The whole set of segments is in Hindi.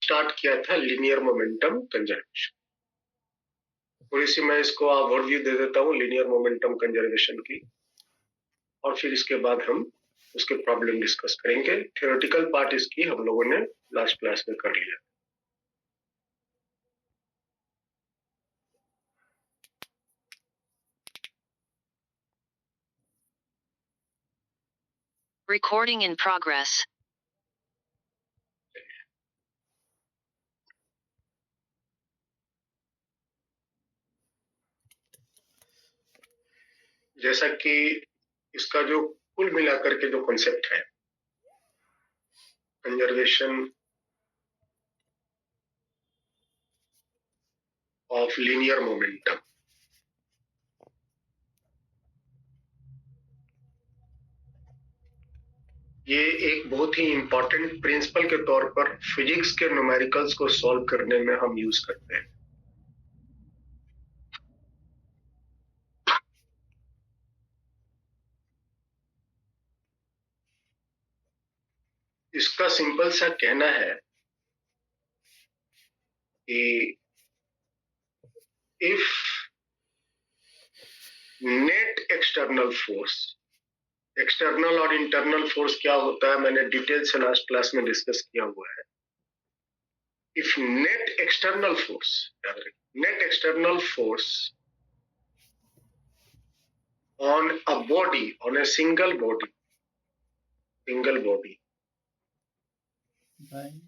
स्टार्ट किया था लीनियर मोमेंटम कंजर्वेशन। थोड़ी सी मैं इसको ओवरव्यू दे देता हूँ लीनियर मोमेंटम कंजर्वेशन की, और फिर इसके बाद हम उसके प्रॉब्लम डिस्कस करेंगे। थ्योरेटिकल पार्ट इसकी हम लोगों ने लास्ट क्लास में कर लिया। Recording in progress. जैसा कि इसका जो कुल मिलाकर के जो कॉन्सेप्ट है कंजर्वेशन ऑफ लीनियर मोमेंटम, ये एक बहुत ही इंपॉर्टेंट प्रिंसिपल के तौर पर फिजिक्स के न्यूमेरिकल्स को सॉल्व करने में हम यूज करते हैं। इसका सिंपल सा कहना है कि if net external force, external और इंटरनल फोर्स क्या होता है मैंने डिटेल से लास्ट क्लास में डिस्कस किया हुआ है। If net external force, net external force on a body, on a single body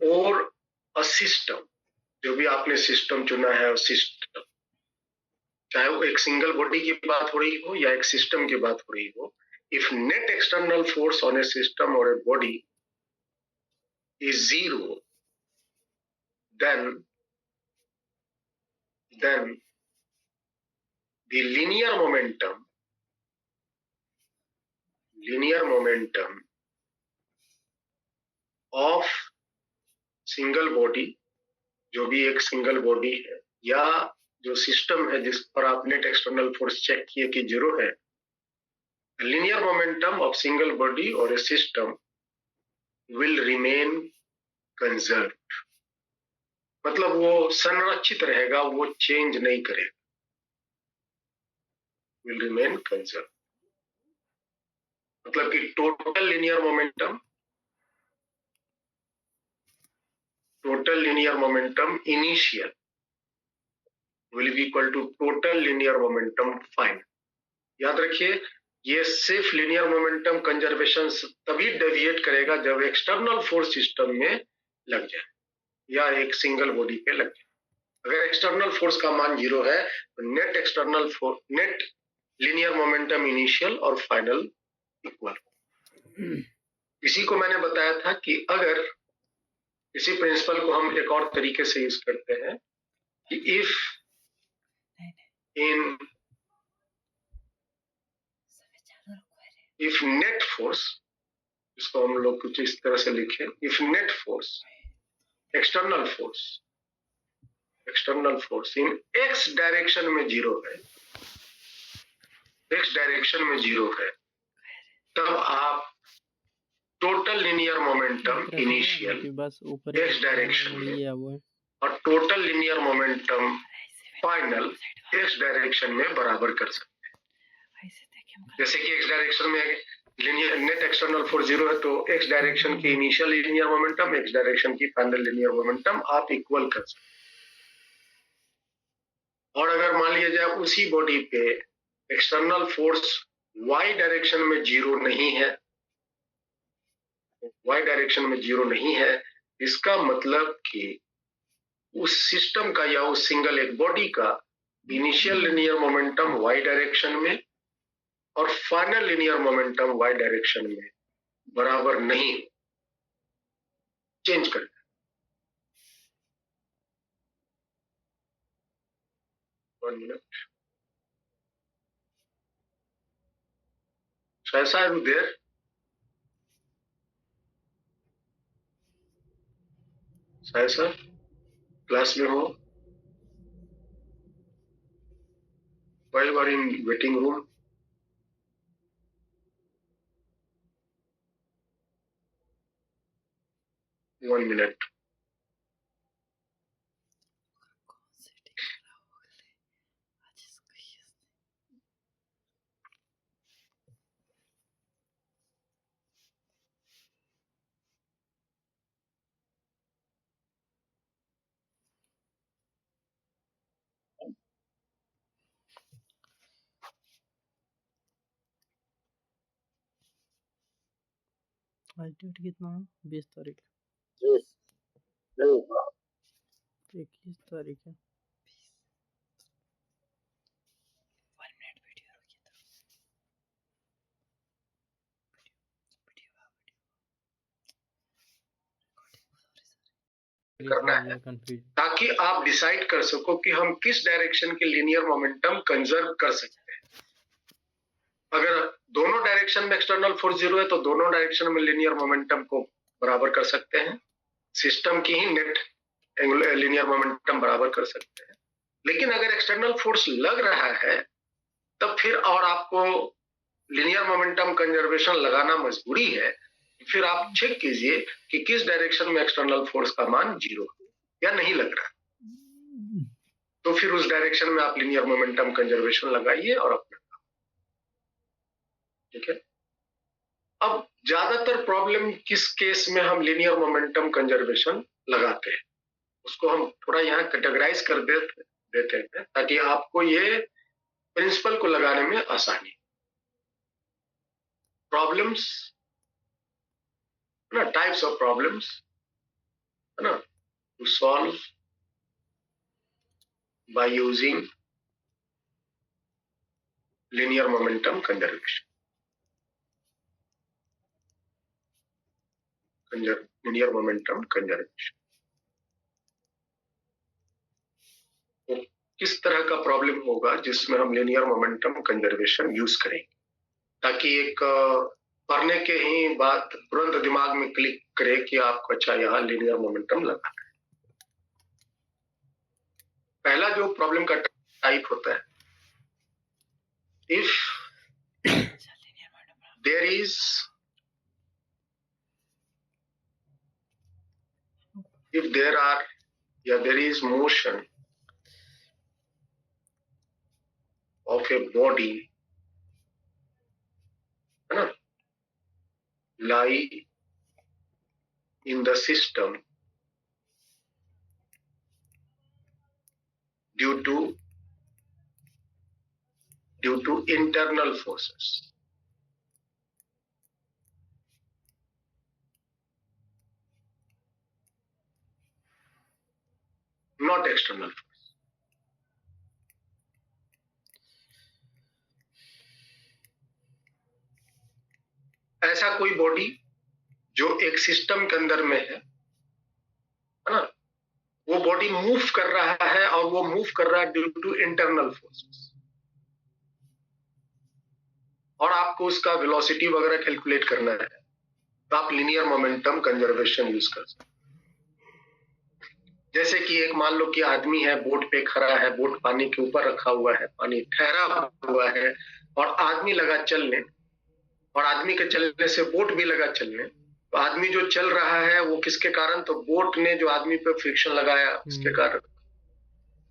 और अ सिस्टम, जो भी आपने सिस्टम चुना है सिस्टम, चाहे वो एक सिंगल बॉडी की बात हो रही हो या एक सिस्टम की बात हो रही हो, if net external force on a system और a body is zero, then the linear momentum of single body, जो भी एक सिंगल बॉडी है या जो सिस्टम है जिस पर आप नेट एक्सटर्नल फोर्स चेक किए कि जीरो है, linear momentum of single body or a system will remain conserved, मतलब वो संरक्षित रहेगा, वो चेंज नहीं करेगा, will remain conserved। मतलब कि total linear momentum initial will be equal to total linear momentum final। याद रखिए, ये सिर्फ लिनियर मोमेंटम कंजर्वेशन तभी डेविएट करेगा जब एक्सटर्नल फोर्स सिस्टम में लग जाए या एक सिंगल बॉडी पे लग जाए। अगर एक्सटर्नल फोर्स का मान जीरो है तो नेट लिनियर मोमेंटम इनिशियल और फाइनल इक्वल। इसी को मैंने बताया था कि अगर इसी प्रिंसिपल को हम एक और तरीके से यूज करते हैं कि इफ नेट फोर्स, इसको हम लोग कुछ इस तरह से लिखें, if net force external force in x direction में जीरो है, एक्स डायरेक्शन में जीरो है, तब आप total linear momentum initial x direction में और total linear momentum final x direction में बराबर कर सकते हैं। जैसे कि एक्स डायरेक्शन में linear net external force zero है तो एक्स डायरेक्शन की initial linear momentum, x direction की फाइनल लिनियर मोमेंटम आप इक्वल कर सकते हैं। और अगर मान लिया जाए उसी बॉडी पे एक्सटर्नल फोर्स वाई डायरेक्शन में जीरो नहीं है, वाई डायरेक्शन में जीरो नहीं है, इसका मतलब कि उस सिस्टम का या उस सिंगल एक बॉडी का initial linear momentum Y direction में और final linear momentum Y direction में बराबर नहीं, चेंज कर। One minute. Shaisa, are you there? Shaisa, class में हो? Why you are in waiting room? One minute. आज डेट कितना है? 20 तारीख, 21 तारीख है। 1 मिनट वीडियो रुकी करना है ताकि आप डिसाइड कर सको कि हम किस डायरेक्शन के लीनियर मोमेंटम कंजर्व कर सकते हैं। अगर दोनों डायरेक्शन में एक्सटर्नल फोर्स जीरो है तो दोनों डायरेक्शन में लीनियर मोमेंटम को बराबर कर सकते हैं, सिस्टम की ही नेट लीनियर मोमेंटम बराबर कर सकते हैं। लेकिन अगर एक्सटर्नल फोर्स लग रहा है तब फिर और आपको लीनियर मोमेंटम कंजर्वेशन लगाना मजबूरी है, फिर आप चेक कीजिए कि किस डायरेक्शन में एक्सटर्नल फोर्स का मान जीरो या नहीं लग रहा, तो फिर उस डायरेक्शन में आप लीनियर मोमेंटम कंजर्वेशन लगाइए और अपना, ठीक है। अब ज्यादातर प्रॉब्लम किस केस में हम लीनियर मोमेंटम कंजर्वेशन लगाते हैं उसको हम थोड़ा यहाँ कैटेगराइज कर देते हैं ताकि आपको ये प्रिंसिपल को लगाने में आसानी। प्रॉब्लम्स ना, टाइप्स ऑफ प्रॉब्लम्स है ना, to solve by using linear momentum conservation, linear momentum conservation. तो किस तरह का प्रॉब्लम होगा जिसमें हम लीनियर मोमेंटम कंजर्वेशन यूज करेंगे ताकि एक पढ़ने के ही बात तुरंत दिमाग में क्लिक करे कि आपको अच्छा यहाँ लीनियर मोमेंटम लगा है। पहला जो प्रॉब्लम का टाइप होता है, if there is motion of a body, है ना, lie in the system due to internal forces, not external force। ऐसा कोई बॉडी जो एक सिस्टम के अंदर में है ना, वो बॉडी मूव कर रहा है और वो मूव कर रहा है ड्यू टू इंटरनल फोर्सेस, और आपको उसका वेलोसिटी वगैरह कैलकुलेट करना है तो आप लीनियर मोमेंटम कंजर्वेशन यूज कर सकते हैं। जैसे कि एक मान लो कि आदमी है, बोट पे खड़ा है, बोट पानी के ऊपर रखा हुआ है, पानी ठहरा हुआ है और आदमी लगा चलने, और आदमी के चलने से बोट भी लगा चलने। तो आदमी जो चल रहा है वो किसके कारण, तो बोट ने जो आदमी पे फ्रिक्शन लगाया उसके कारण।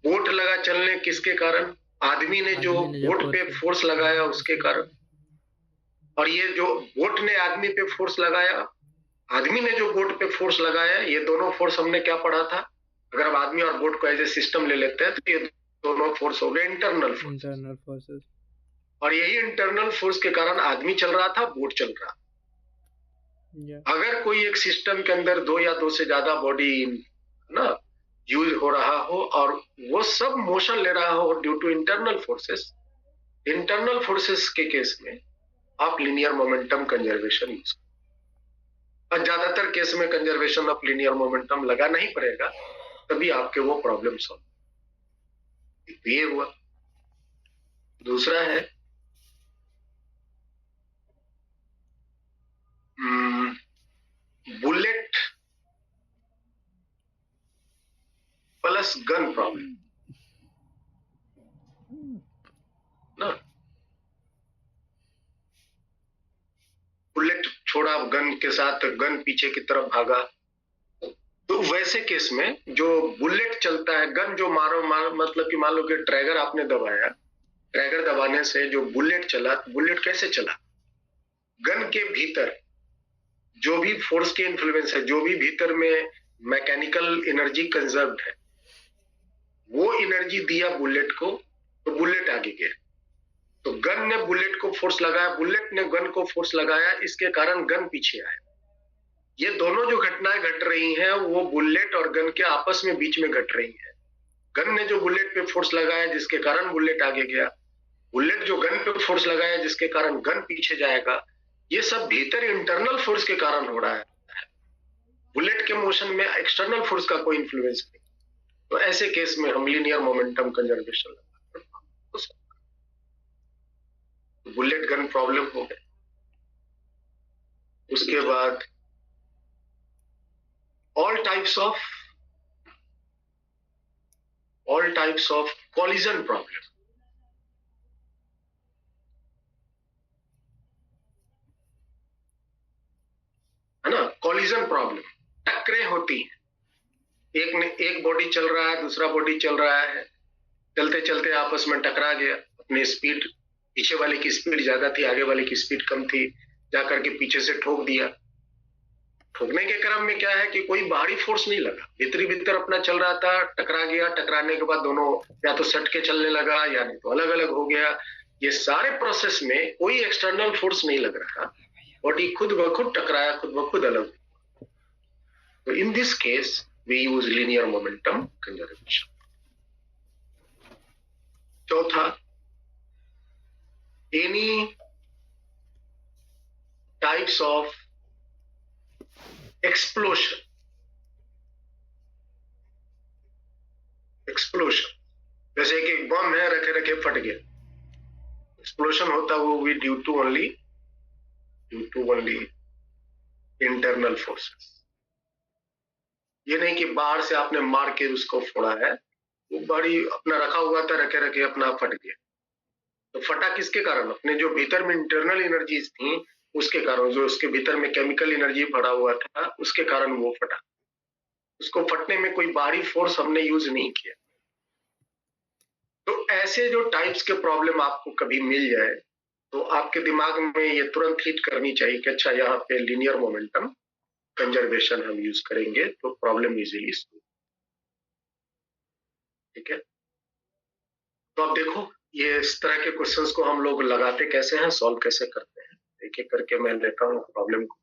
बोट लगा चलने किसके कारण, आदमी ने जो बोट पे फोर्स लगाया उसके कारण। और ये जो बोट ने आदमी पे फोर्स लगाया, आदमी ने जो बोट पे फोर्स लगाया, ये दोनों फोर्स हमने क्या पढ़ा था, अगर हम आदमी और बोट को एज ए सिस्टम ले लेते हैं तो ये दोनों फोर्स हो गए इंटरनल फोर्सेस। और यही इंटरनल फोर्स के कारण आदमी चल रहा था, बोट चल रहा। अगर कोई एक सिस्टम के अंदर दो या दो से ज्यादा बॉडी ना यूज हो रहा हो और वो सब मोशन ले रहा हो ड्यू टू इंटरनल फोर्सेस के केस में आप लीनियर मोमेंटम कंजर्वेशन यूज करें। और ज्यादातर केस में कंजर्वेशन ऑफ लीनियर मोमेंटम लगाना ही पड़ेगा, तभी आपके वो प्रॉब्लम सॉल्व। ये हुआ। दूसरा है बुलेट प्लस गन प्रॉब्लम ना। बुलेट छोड़ा, गन के साथ गन पीछे की तरफ भागा, तो वैसे केस में जो बुलेट चलता है, गन जो मतलब कि मान लो कि ट्रैगर आपने दबाया, ट्रैगर दबाने से जो बुलेट चला, बुलेट कैसे चला, गन के भीतर जो भी फोर्स के इन्फ्लुएंस है, जो भी भीतर में मैकेनिकल एनर्जी कंजर्व्ड है, वो एनर्जी दिया बुलेट को, तो बुलेट आगे गया। तो गन ने बुलेट को फोर्स लगाया, बुलेट ने गन को फोर्स लगाया, इसके कारण गन पीछे आया। ये दोनों जो घटनाएं घट रही हैं वो बुलेट और गन के आपस में बीच में घट रही हैं। गन ने जो बुलेट पे फोर्स लगाया जिसके कारण बुलेट आगे गया, बुलेट जो गन पे फोर्स लगाया जिसके कारण गन पीछे जाएगा, ये सब भीतर इंटरनल फोर्स के कारण हो रहा है। बुलेट के मोशन में एक्सटर्नल फोर्स का कोई इन्फ्लुएंस नहीं। तो ऐसे केस में हम लीनियर मोमेंटम कंजर्वेशन लगा, बुलेट गन प्रॉब्लम हो गया। उसके बाद all types of collision problem, है ना। कॉलिजन प्रॉब्लम, टक्करें होती हैं, एक बॉडी चल रहा है, दूसरा बॉडी चल रहा है, चलते चलते आपस में टकरा गया, अपनी स्पीड, पीछे वाले की स्पीड ज्यादा थी, आगे वाले की स्पीड कम थी, जाकर के पीछे से ठोक दिया। ठोकने के क्रम में क्या है कि कोई बाहरी फोर्स नहीं लगा, भीतरी भीतर अपना चल रहा था, टकरा गया, टकराने के बाद दोनों या तो सट के चलने लगा या नहीं तो अलग अलग हो गया। ये सारे प्रोसेस में कोई एक्सटर्नल फोर्स नहीं लग रहा, बॉडी खुद ब खुद टकराया, खुद ब खुद अलग। तो in this case we use linear momentum conservation. चौथा, एनी टाइप्स ऑफ एक्सप्लोशन, जैसे कि एक बम है, रखे रखे फट गया, एक्सप्लोशन होता वो भी due to only internal forces. ये नहीं कि बाहर से आपने मार के उसको फोड़ा है, वो बड़ी अपना रखा हुआ था, रखे रखे अपना फट गया। तो फटा किसके कारण? अपने जो भीतर में इंटरनल एनर्जीज थी उसके कारण, जो उसके भीतर में केमिकल एनर्जी भरा हुआ था उसके कारण वो फटा। उसको फटने में कोई बाहरी फोर्स हमने यूज नहीं किया। तो ऐसे जो टाइप्स के प्रॉब्लम आपको कभी मिल जाए तो आपके दिमाग में ये तुरंत हिट करनी चाहिए कि अच्छा, यहाँ पे लीनियर मोमेंटम कंजर्वेशन हम यूज करेंगे तो प्रॉब्लम इजीली सॉल्व। ठीक है, तो अब देखो ये इस तरह के क्वेश्चंस को हम लोग लगाते कैसे हैं, सॉल्व कैसे करते हैं, एक एक करके मैं लेता हूँ प्रॉब्लम को।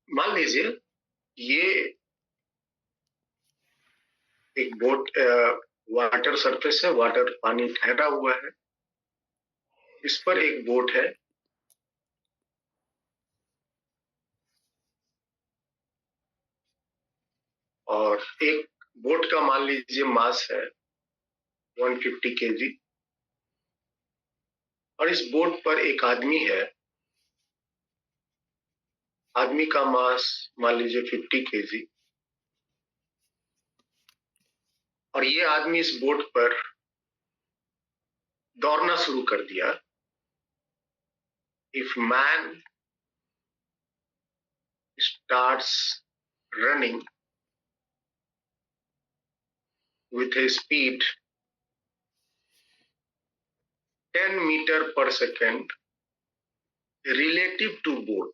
मान लीजिए ये एक बोट, वाटर सरफेस है, वाटर पानी ठहरा हुआ है, इस पर एक बोट है, और एक बोट का मान लीजिए मास है 150 केजी, और इस बोट पर एक आदमी है, आदमी का मास मान लीजिए 50 केजी, और ये आदमी इस बोट पर दौड़ना शुरू कर दिया। If man starts running with a speed 10 meter per second relative to boat,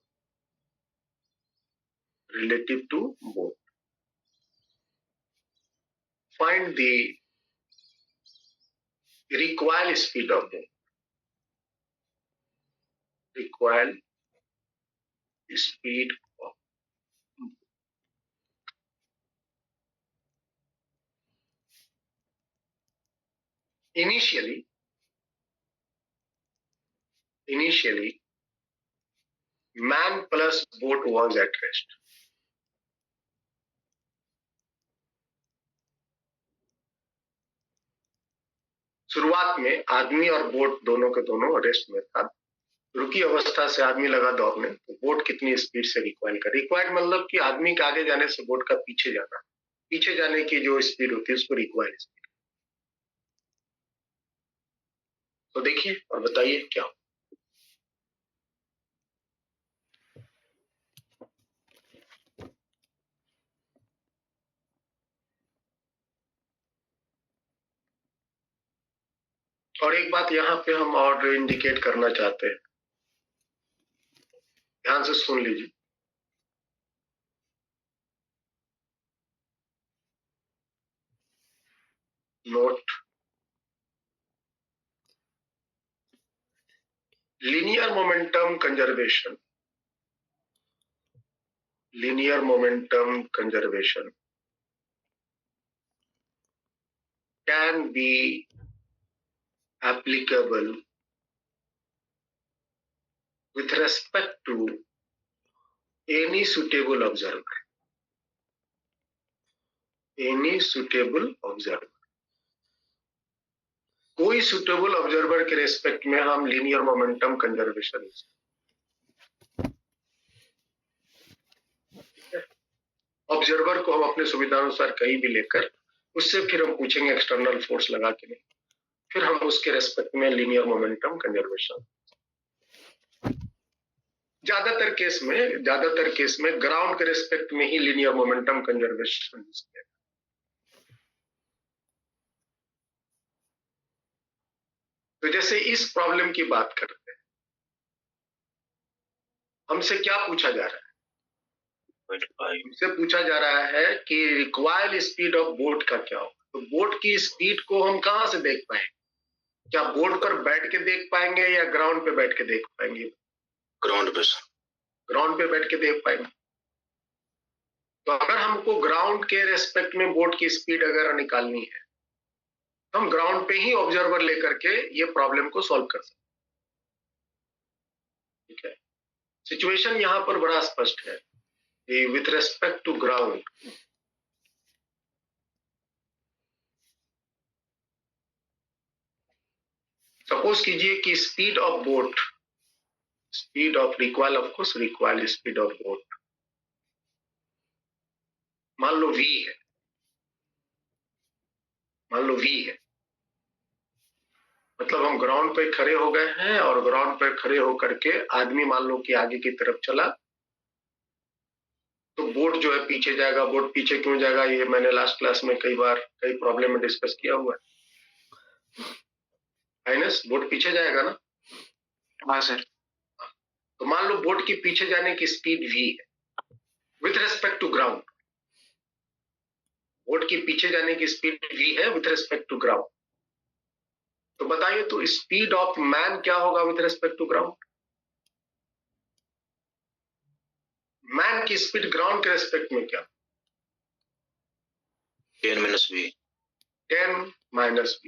find the recoil speed of boat, recoil speed of initially man plus boat was at rest. शुरुआत में आदमी और बोट दोनों के दोनों रेस्ट में था। रुकी अवस्था से आदमी लगा दौड़ने, तो बोट कितनी स्पीड से रिक्वाइल कर, रिक्वाइल मतलब कि आदमी के आगे जाने से बोट का पीछे जाना, पीछे जाने की जो स्पीड होती है उसको रिक्वाइल स्पीड। तो देखिए और बताइए क्या हो। और एक बात यहाँ पे हम और इंडिकेट करना चाहते हैं, ध्यान से सुन लीजिए। note linear momentum conservation can be applicable with respect to any suitable observer. कोई सुटेबल ऑब्जर्वर के रेस्पेक्ट में हम लीनियर मोमेंटम कंजर्वेशन ऑब्जर्वर को हम अपने सुविधानुसार कहीं भी लेकर उससे फिर हम पूछेंगे एक्सटर्नल फोर्स लगा के नहीं, फिर हम उसके रेस्पेक्ट में लीनियर मोमेंटम कंजर्वेशन। ज्यादातर केस में ग्राउंड के रेस्पेक्ट में ही लीनियर मोमेंटम कंजर्वेशन। तो जैसे इस प्रॉब्लम की बात करते हैं, हमसे क्या पूछा जा रहा है? हमसे पूछा जा रहा है कि रिक्वायर्ड स्पीड ऑफ बोट का क्या होगा। तो बोट की स्पीड को हम कहां से देख पाएंगे? क्या बोट पर बैठ के देख पाएंगे या ग्राउंड पे बैठ के देख पाएंगे? ग्राउंड पे बैठ के देख पाएंगे। तो अगर हमको ग्राउंड के रेस्पेक्ट में बोट की स्पीड अगर निकालनी है, हम ग्राउंड पे ही ऑब्जर्वर लेकर के ये प्रॉब्लम को सॉल्व कर सकते हैं। ठीक है, सिचुएशन यहां पर बड़ा स्पष्ट है कि with respect to ground suppose कीजिए कि speed of required speed of boat मान लो v है। मतलब हम ग्राउंड पे खड़े हो गए हैं और ग्राउंड पे खड़े होकर के आदमी मान लो कि आगे की तरफ चला, तो बोट जो है पीछे जाएगा। बोट पीछे क्यों जाएगा, ये मैंने लास्ट क्लास में कई प्रॉब्लम में डिस्कस किया हुआ है। बोट पीछे जाएगा ना? हाँ सर। तो मान लो बोट की पीछे जाने की स्पीड v है with respect to ground. Boat की पीछे जाने की स्पीड v है विथ रेस्पेक्ट टू ग्राउंड। तो बताइए, तो स्पीड ऑफ मैन क्या होगा with respect to ground? Man की स्पीड ग्राउंड के रेस्पेक्ट में क्या? 10 माइनस।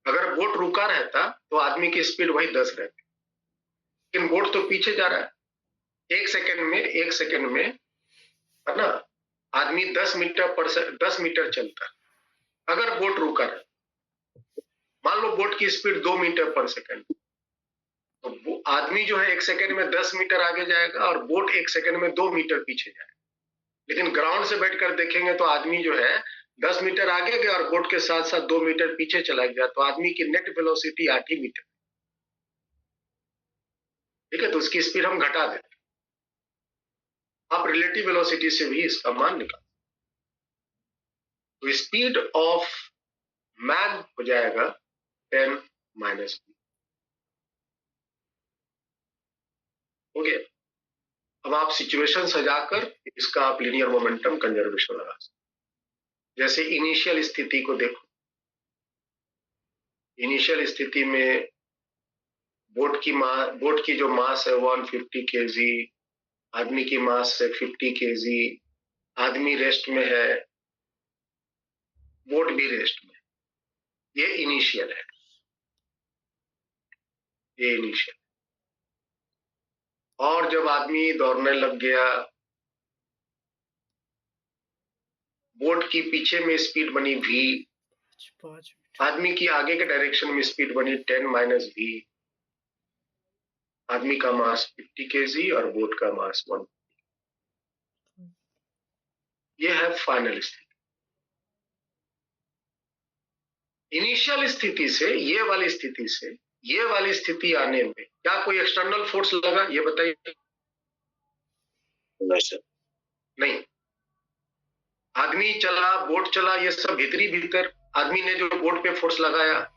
अगर बोट रुका रहता तो आदमी की स्पीड वही 10 रहती, लेकिन बोट तो पीछे जा रहा है। एक सेकंड में है ना, आदमी 10 मीटर चलता है। अगर बोट रुका रहे, मान लो बोट की स्पीड 2 मीटर पर सेकंड, तो आदमी जो है 1 सेकंड में 10 मीटर आगे जाएगा और बोट 1 सेकंड में 2 मीटर पीछे जाएगा। लेकिन ग्राउंड से बैठकर देखेंगे तो आदमी जो है 10 मीटर आगे गया और बोट के साथ साथ 2 मीटर पीछे चला गया, तो आदमी की नेट वेलोसिटी 8 ही मीटर। ठीक है, तो उसकी स्पीड हम घटा देते। आप रिलेटिव वेलोसिटी से भी इसका मान निकाल। तो स्पीड ऑफ मैन हो जाएगा 10 माइनस v। हो गया। अब आप सिचुएशन सजाकर इसका आप लीनियर मोमेंटम कंजर्वेशन लगा सकते। जैसे इनिशियल स्थिति को देखो। इनिशियल स्थिति में बोट की जो मास है 150 kg, आदमी की मास है 50 kg, आदमी रेस्ट में है, बोट भी रेस्ट में। ये इनिशियल है, ये इनिशियल। और जब आदमी दौड़ने लग गया, बोट की पीछे में स्पीड बनी v, आदमी की आगे के डायरेक्शन में स्पीड बनी 10 माइनस v। आदमी का मास 50 kg और बोट का मास 1। ये है फाइनल स्थिति। इनिशियल स्थिति से ये वाली स्थिति आने में क्या कोई एक्सटर्नल फोर्स लगा, ये बताइए? नहीं। आदमी चला, बोट चला, ये सब भीतर आदमी ने जो बोट पे फोर्स लगाया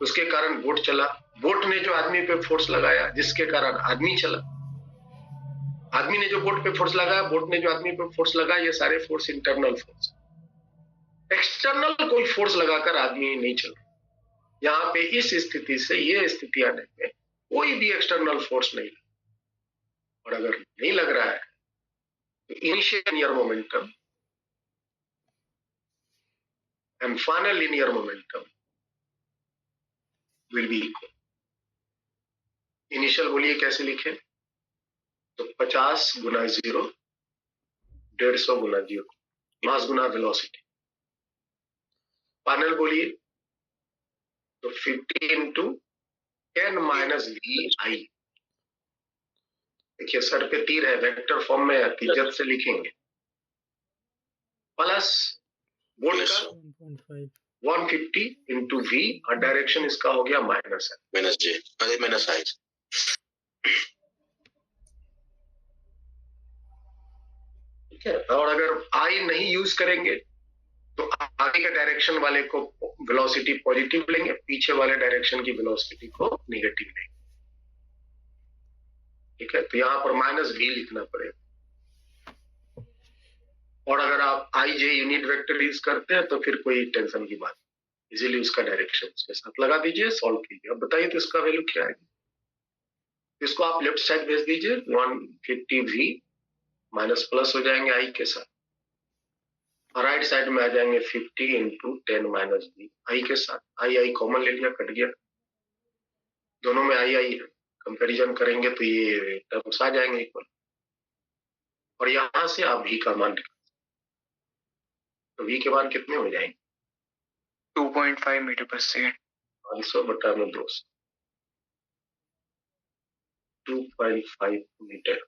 उसके कारण बोट चला। बोट ने जो आदमी पे फोर्स लगाया जिसके कारण आदमी चला। आदमी ने जो बोट पे फोर्स लगाया, बोट ने जो आदमी पे फोर्स लगाया, ये सारे फोर्स इंटरनल फोर्स। एक्सटर्नल कोई फोर्स लगाकर आदमी नहीं चल रहा। यहाँ पे इस स्थिति से ये स्थिति आने में कोई भी एक्सटर्नल फोर्स नहीं, और अगर नहीं लग रहा है तो initial linear momentum and final linear momentum will be equal. Initial बोलिए कैसे लिखे, तो 50 गुना 0, 150 गुना 0, मास गुना वेलोसिटी। फाइनल बोलिए तो 50 इंटू 10 माइनस वी आई। देखिए सर पे तीर है, वेक्टर फॉर्म में तिज्जत से लिखेंगे, प्लस बोल्ट का 1.5 150 इंटू वी, और डायरेक्शन इसका हो गया माइनस है, माइनस जे, अरे माइनस आई। ठीक है। और अगर आई नहीं यूज करेंगे तो आगे के डायरेक्शन वाले को वेलोसिटी पॉजिटिव लेंगे, पीछे वाले डायरेक्शन की वेलोसिटी को निगेटिव लेंगे। ठीक है, तो यहां पर माइनस वी लिखना पड़ेगा। और अगर आप आई जे यूनिट वेक्टर यूज करते हैं तो फिर कोई टेंशन की बात, इजीली उसका डायरेक्शन उसके साथ लगा दीजिए, सॉल्व कीजिए। अब बताइए तो इसका वैल्यू क्या है। इसको आप लेफ्ट साइड भेज दीजिए, 150 वी माइनस प्लस हो जाएंगे आई के साथ, और राइट साइड में आ जाएंगे 50 इंटू 10 माइनस वी आई के साथ। आई आई कॉमन ले लिया, कट गया, दोनों में आई आई है, कंपैरिजन करेंगे तो ये टर्म्स आ जाएंगे इक्वल, और यहां से आप वी का मान निकाल, तो वी के मान कितने हो जाएंगे, 2.5 मीटर पर सेकेंड। 500 बटा में 200, 2.5 मीटर।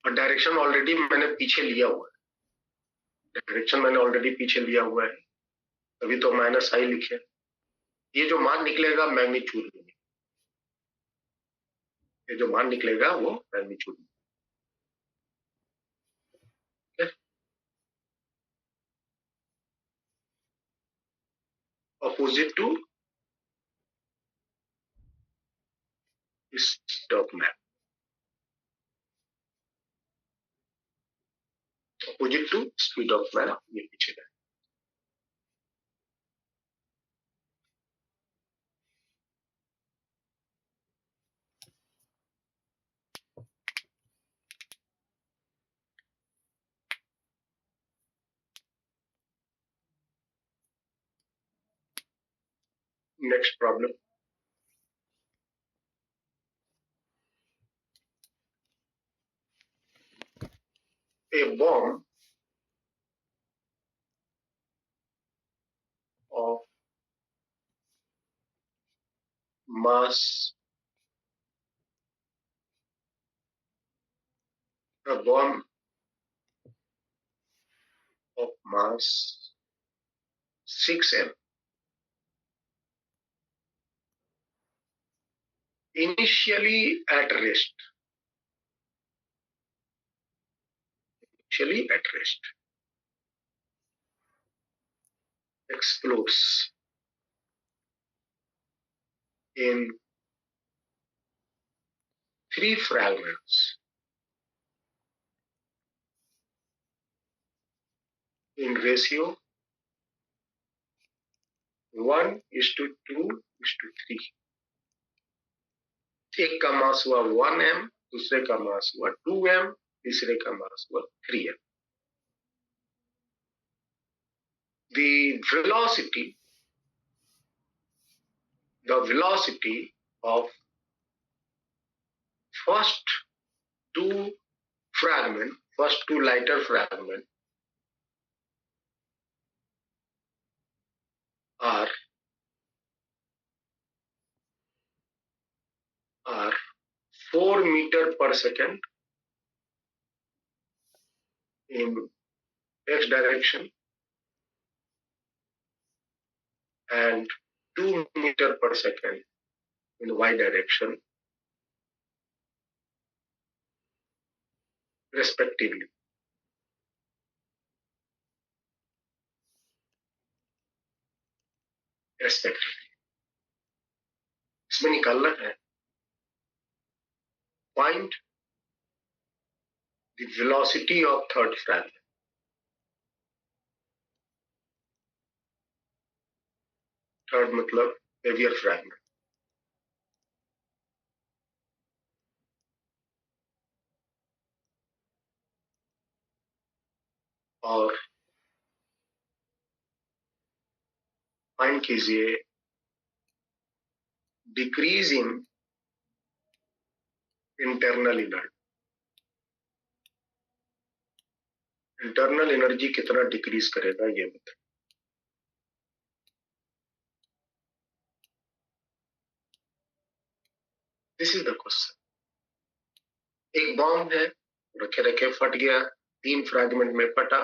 और डायरेक्शन ऑलरेडी मैंने पीछे लिया हुआ है, डायरेक्शन मैंने ऑलरेडी पीछे लिया हुआ है, अभी तो माइनस आई लिखे। ये जो मान निकलेगा मैग्नीट्यूड में, ये जो मान निकलेगा वो मैग्नीट्यूड में। Opposite to stop map, opposite to speed of map, ये पीछे है। Next problem, a bomb of mass, a bomb of mass 6m initially at rest, explodes in 3 fragments in ratio 1:2:3। एक का मास हुआ 1m, दूसरे का मास हुआ 2m, तीसरे का मास हुआ 3m। The velocity of first two lighter fragment are 4 meter per second in x direction and 2 meter per second in y direction respectively। इसमें निकालना है find the velocity of third fragment. Third मतलब हेवियर फ्रैगमेंट. और फाइंड कीजिए decrease in internal energy. Internal energy कितना डिक्रीज करेगा ये बताइए. This is the question. एक बॉम्ब है, रखे रखे फट गया, 3 फ्रैगमेंट में फटा.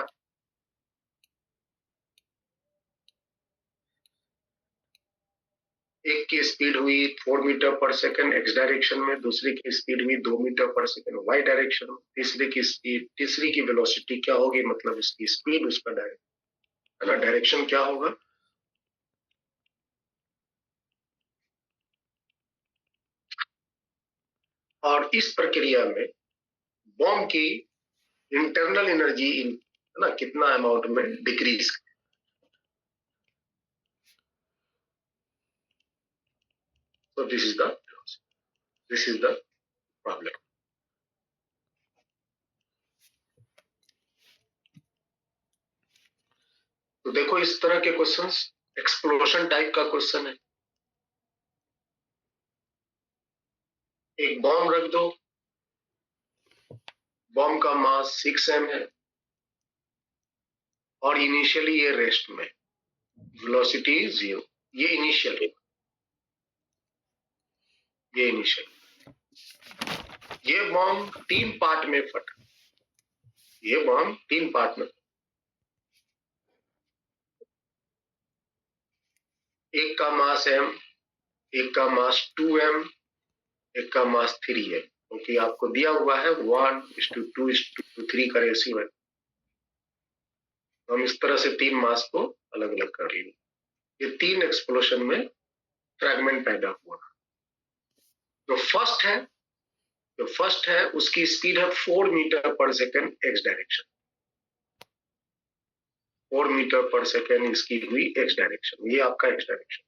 एक की स्पीड हुई 4 मीटर पर सेकंड एक्स डायरेक्शन में, दूसरे की स्पीड हुई 2 मीटर पर सेकंड वाई डायरेक्शन में, तीसरी की वेलोसिटी क्या होगी, मतलब इसकी स्पीड उसका डायरेक्शन क्या होगा. और इस प्रक्रिया में बॉम्ब की इंटरनल एनर्जी है ना कितना अमाउंट में decrease. So this is the problem. तो देखो इस तरह के क्वेश्चंस एक्सप्लोशन टाइप का क्वेश्चन है. एक बॉम्ब रख दो, बॉम्ब का मास 6m है और इनिशियली ये रेस्ट में, वेलोसिटी 0. ये इनिशियल ये बॉम्ब 3 पार्ट में फटा. ये बॉम्ब 3 पार्ट में, एक का मास m, एक का मास 2m, एक का मास 3m. क्योंकि आपको दिया हुआ है 1:2:3 का रेशियो है. हम इस तरह से 3 मास को अलग अलग कर लेंगे. ये 3 एक्सप्लोशन में फ्रैगमेंट पैदा हुआ. जो फर्स्ट है उसकी स्पीड है 4 मीटर पर सेकंड एक्स डायरेक्शन. 4 मीटर पर सेकंड इसकी हुई एक्स डायरेक्शन, ये आपका एक्स डायरेक्शन.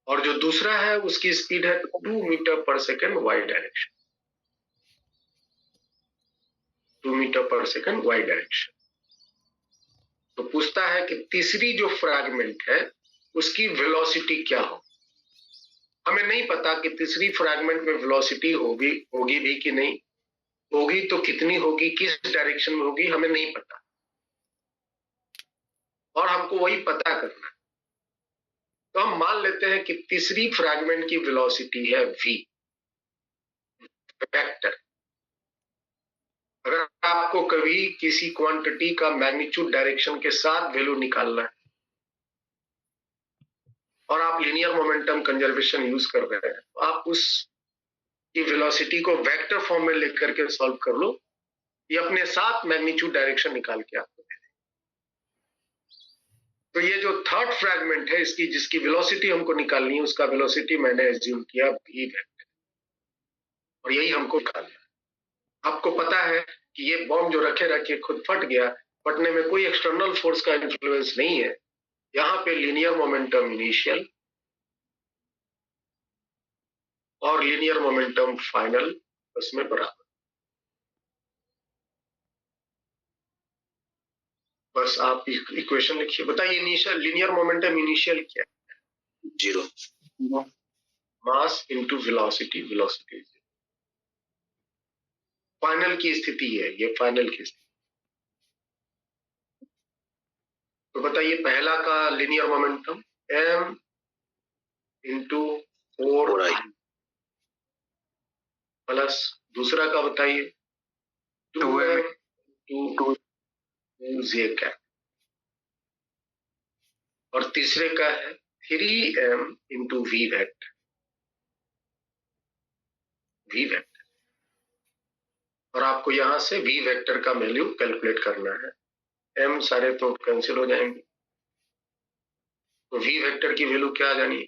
और जो दूसरा है उसकी स्पीड है 2 मीटर पर सेकंड वाई डायरेक्शन. 2 मीटर पर सेकंड वाई डायरेक्शन. तो पूछता है कि तीसरी जो फ्रैगमेंट है उसकी वेलोसिटी क्या हो. हमें नहीं पता कि तीसरी फ्रैगमेंट में वेलोसिटी होगी भी कि नहीं होगी, तो कितनी होगी, किस डायरेक्शन में होगी, हमें नहीं पता. और हमको वही पता करना है. तो हम मान लेते हैं कि तीसरी फ्रैगमेंट की वेलोसिटी है v वेक्टर. अगर आपको कभी किसी क्वांटिटी का मैग्नीट्यूड डायरेक्शन के साथ वैल्यू निकालना है और आप लीनियर मोमेंटम कंजर्वेशन यूज कर रहे हैं, तो आप उस की वेलोसिटी को वेक्टर फॉर्म में लेकर के सॉल्व कर लो. ये अपने साथ मैग्नीट्यूड डायरेक्शन निकाल के आपको दे देगा. तो ये जो थर्ड फ्रैगमेंट है इसकी जिसकी वेलोसिटी हमको निकालनी है, उसका वेलोसिटी मैंने एज्यूम किया v वेक्टर, और यही हमको निकालना है. आपको पता है कि ये बॉम्ब जो रखे रखे खुद फट गया, फटने में कोई एक्सटर्नल फोर्स का इन्फ्लुएंस नहीं है. यहाँ पे लीनियर मोमेंटम इनिशियल और लीनियर मोमेंटम फाइनल उसमें बराबर. बस आप इक्वेशन लिखिए. बताइए इनिशियल लीनियर मोमेंटम इनिशियल क्या है? 0. Mass into velocity. फाइनल की स्थिति है, ये फाइनल की स्थिति. तो बताइए पहला का linear momentum m into 4i plus दूसरा का बताइए 2m टू z कैप, और तीसरे का है 3m इंटू v वेक्टर. और आपको यहां से v वेक्टर का वैल्यू कैलकुलेट करना है. m सारे तो कैंसिल हो जाएंगे, तो v वेक्टर की वैल्यू क्या आ जानी है?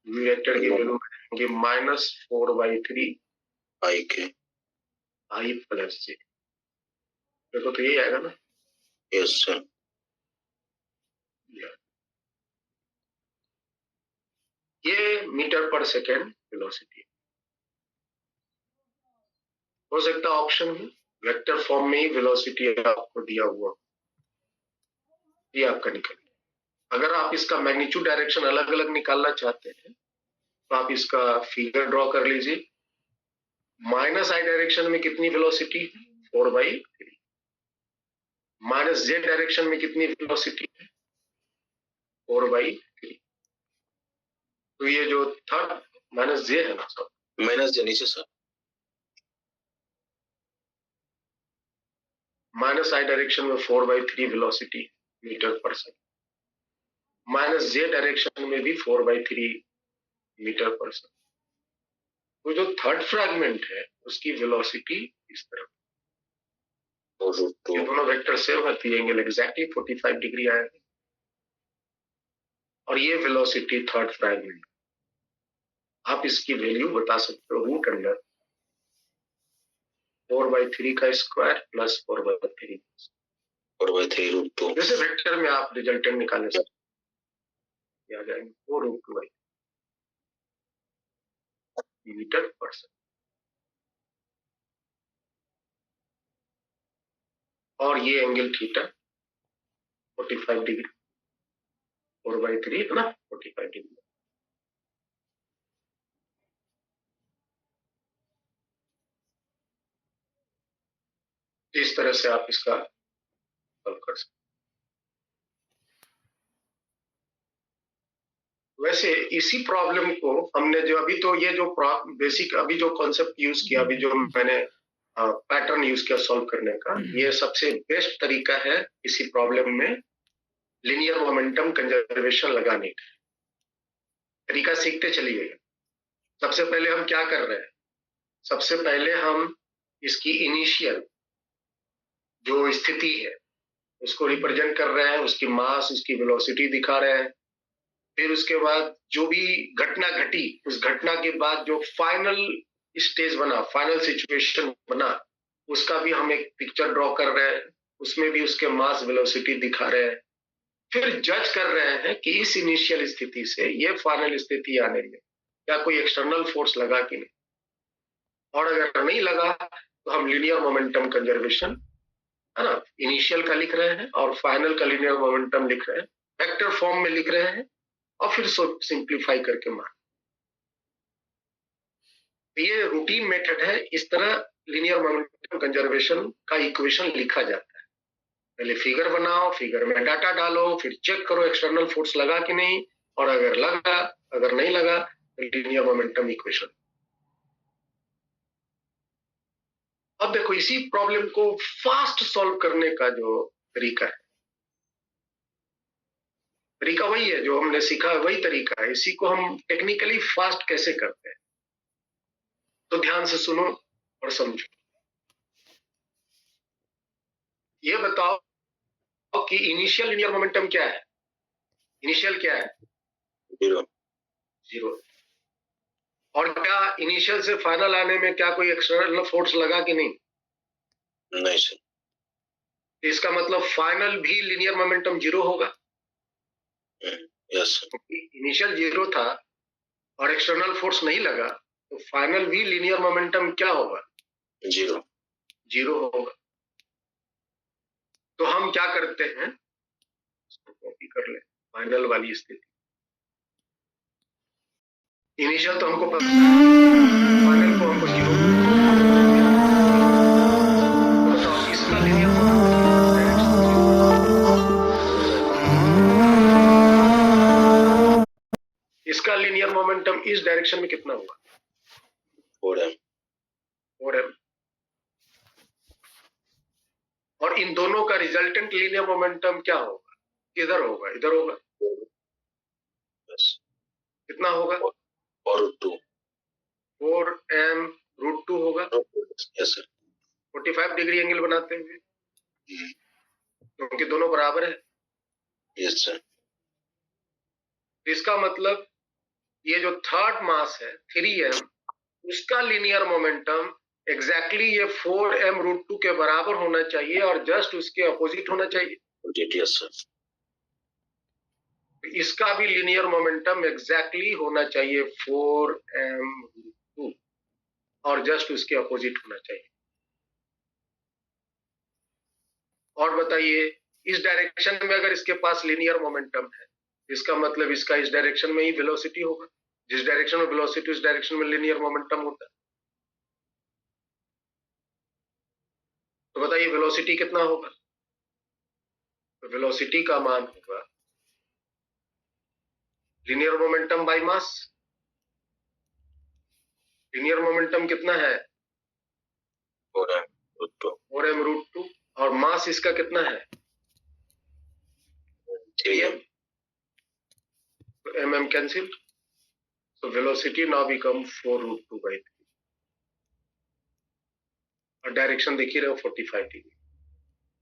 v वेक्टर की वैल्यू होंगे -4/3 आई के। i plus j। देखो तो यही आएगा ना। Yes sir. ये मीटर पर सेकेंड वेलोसिटी हो सकता है ऑप्शन में वेक्टर फॉर्म में ही वेलोसिटी आपको दिया हुआ, ये आपका निकल। अगर आप इसका मैग्नीट्यूड डायरेक्शन अलग अलग निकालना चाहते हैं तो आप इसका फिगर ड्रॉ कर लीजिए। -i डायरेक्शन में कितनी वेलोसिटी है? 4/3। -j डायरेक्शन में कितनी वेलोसिटी है? 4/3। तो ये जो थर्ड -j है ना सब, माइनस जे नीचे सर। -i डायरेक्शन में 4/3 वेलोसिटी मीटर पर सेकंड, -j डायरेक्शन में भी 4/3 मीटर पर सेकंड। तो जो थर्ड फ्रैगमेंट है उसकी वेलोसिटी इस तरफ, और रूट टू। ये दोनों वेक्टर सेम है तो ये एंगल एग्जैक्टली 45 डिग्री आएगा। और ये वेलोसिटी थर्ड फ्रैगमेंट, आप इसकी वैल्यू बता सकते हो √अंडर 4/3 का स्क्वायर प्लस 4/3। 4/3 root two. जैसे वेक्टर में आप रिजल्टेंट निकालने से आ जाएंगे 4 √2 मीटर पर सेकंड। और ये एंगल थीटा 45 डिग्री, 4/3 है ना, 45 डिग्री। इस तरह से आप इसका हल कर सकते। वैसे इसी प्रॉब्लम को हमने जो अभी तो ये जो बेसिक अभी जो कॉन्सेप्ट यूज किया, अभी जो मैंने पैटर्न यूज किया सॉल्व करने का, ये सबसे बेस्ट तरीका है इसी प्रॉब्लम में लीनियर मोमेंटम कंजर्वेशन लगाने का। तरीका सीखते चलिए। सबसे पहले हम क्या कर रहे हैं, सबसे पहले हम इसकी इनिशियल जो स्थिति है उसको रिप्रेजेंट कर रहे हैं, उसकी मास, उसकी वेलोसिटी दिखा रहे हैं। फिर उसके बाद जो भी घटना घटी, उस घटना के बाद जो फाइनल स्टेज बना, फाइनल सिचुएशन बना, उसका भी हम एक पिक्चर ड्रॉ कर रहे हैं, उसमें भी उसके मास वेलोसिटी दिखा रहे हैं। फिर जज कर रहे हैं कि इस इनिशियल स्थिति से ये फाइनल स्थिति आने में क्या कोई एक्सटर्नल फोर्स लगा कि नहीं, और अगर नहीं लगा तो हम लीनियर मोमेंटम कंजर्वेशन है ना इनिशियल का लिख रहे हैं और फाइनल का लीनियर मोमेंटम लिख रहे हैं, वेक्टर फॉर्म में लिख रहे हैं और फिर सिंप्लीफाई करके मान। ये रूटीन मेथड है, इस तरह लीनियर मोमेंटम कंजर्वेशन का इक्वेशन लिखा जाता है। पहले फिगर बनाओ, फिगर में डाटा डालो, फिर चेक करो एक्सटर्नल फोर्स लगा कि नहीं, और अगर लगा, अगर नहीं लगा तो लीनियर मोमेंटम इक्वेशन। अब देखो इसी प्रॉब्लम को फास्ट सॉल्व करने का जो तरीका है, तरीका वही है जो हमने सीखा, वही तरीका है। इसी को हम टेक्निकली फास्ट कैसे करते हैं, तो ध्यान से सुनो और समझो। ये बताओ कि इनिशियल लीनियर मोमेंटम क्या है? इनिशियल क्या है? 0। और क्या इनिशियल से फाइनल आने में क्या कोई एक्सटर्नल फोर्स लगा कि नहीं? नहीं सर। इसका मतलब फाइनल भी लीनियर मोमेंटम 0 होगा। यस। इनिशियल 0 था और एक्सटर्नल फोर्स नहीं लगा तो फाइनल भी लीनियर मोमेंटम क्या होगा? 0 होगा। तो हम क्या करते हैं, इसको कॉपी कर ले, फाइनल वाली स्थिति। इनिशियल तो हमको पता है, फाइनल को हमको 0। तो बताओ इसका लीनियर इसका लीनियर मोमेंटम इस डायरेक्शन में कितना होगा? 4m। और इन दोनों का रिजल्टेंट लीनियर मोमेंटम क्या होगा? किधर होगा? इधर होगा। कितना होगा? 4m√2 होगा। Yes sir. 45 डिग्री एंगल बनाते हुए, क्योंकि दोनों बराबर है। Yes sir. इसका मतलब ये जो थर्ड मास है 3m, उसका लीनियर मोमेंटम एग्जैक्टली ये 4m√2 के बराबर होना चाहिए और जस्ट उसके अपोजिट होना चाहिए। Yes sir. इसका भी लीनियर मोमेंटम एग्जैक्टली होना चाहिए 4m√2 और जस्ट उसके अपोजिट होना चाहिए। और बताइए, इस डायरेक्शन में अगर इसके पास लीनियर मोमेंटम है, इसका मतलब इसका इस डायरेक्शन में ही वेलोसिटी होगा। जिस डायरेक्शन में वेलोसिटी उस डायरेक्शन में लीनियर मोमेंटम होता है। तो बताइए वेलोसिटी कितना होगा? तो वेलोसिटी का मान होगा linear momentum by mass. Linear momentum कितना है? 4m√2। 4m√2 और मास इसका कितना है? 3m। तो mm cancel, so velocity now become 4√2/3 और डायरेक्शन देख ही रहे हो 45 डिग्री।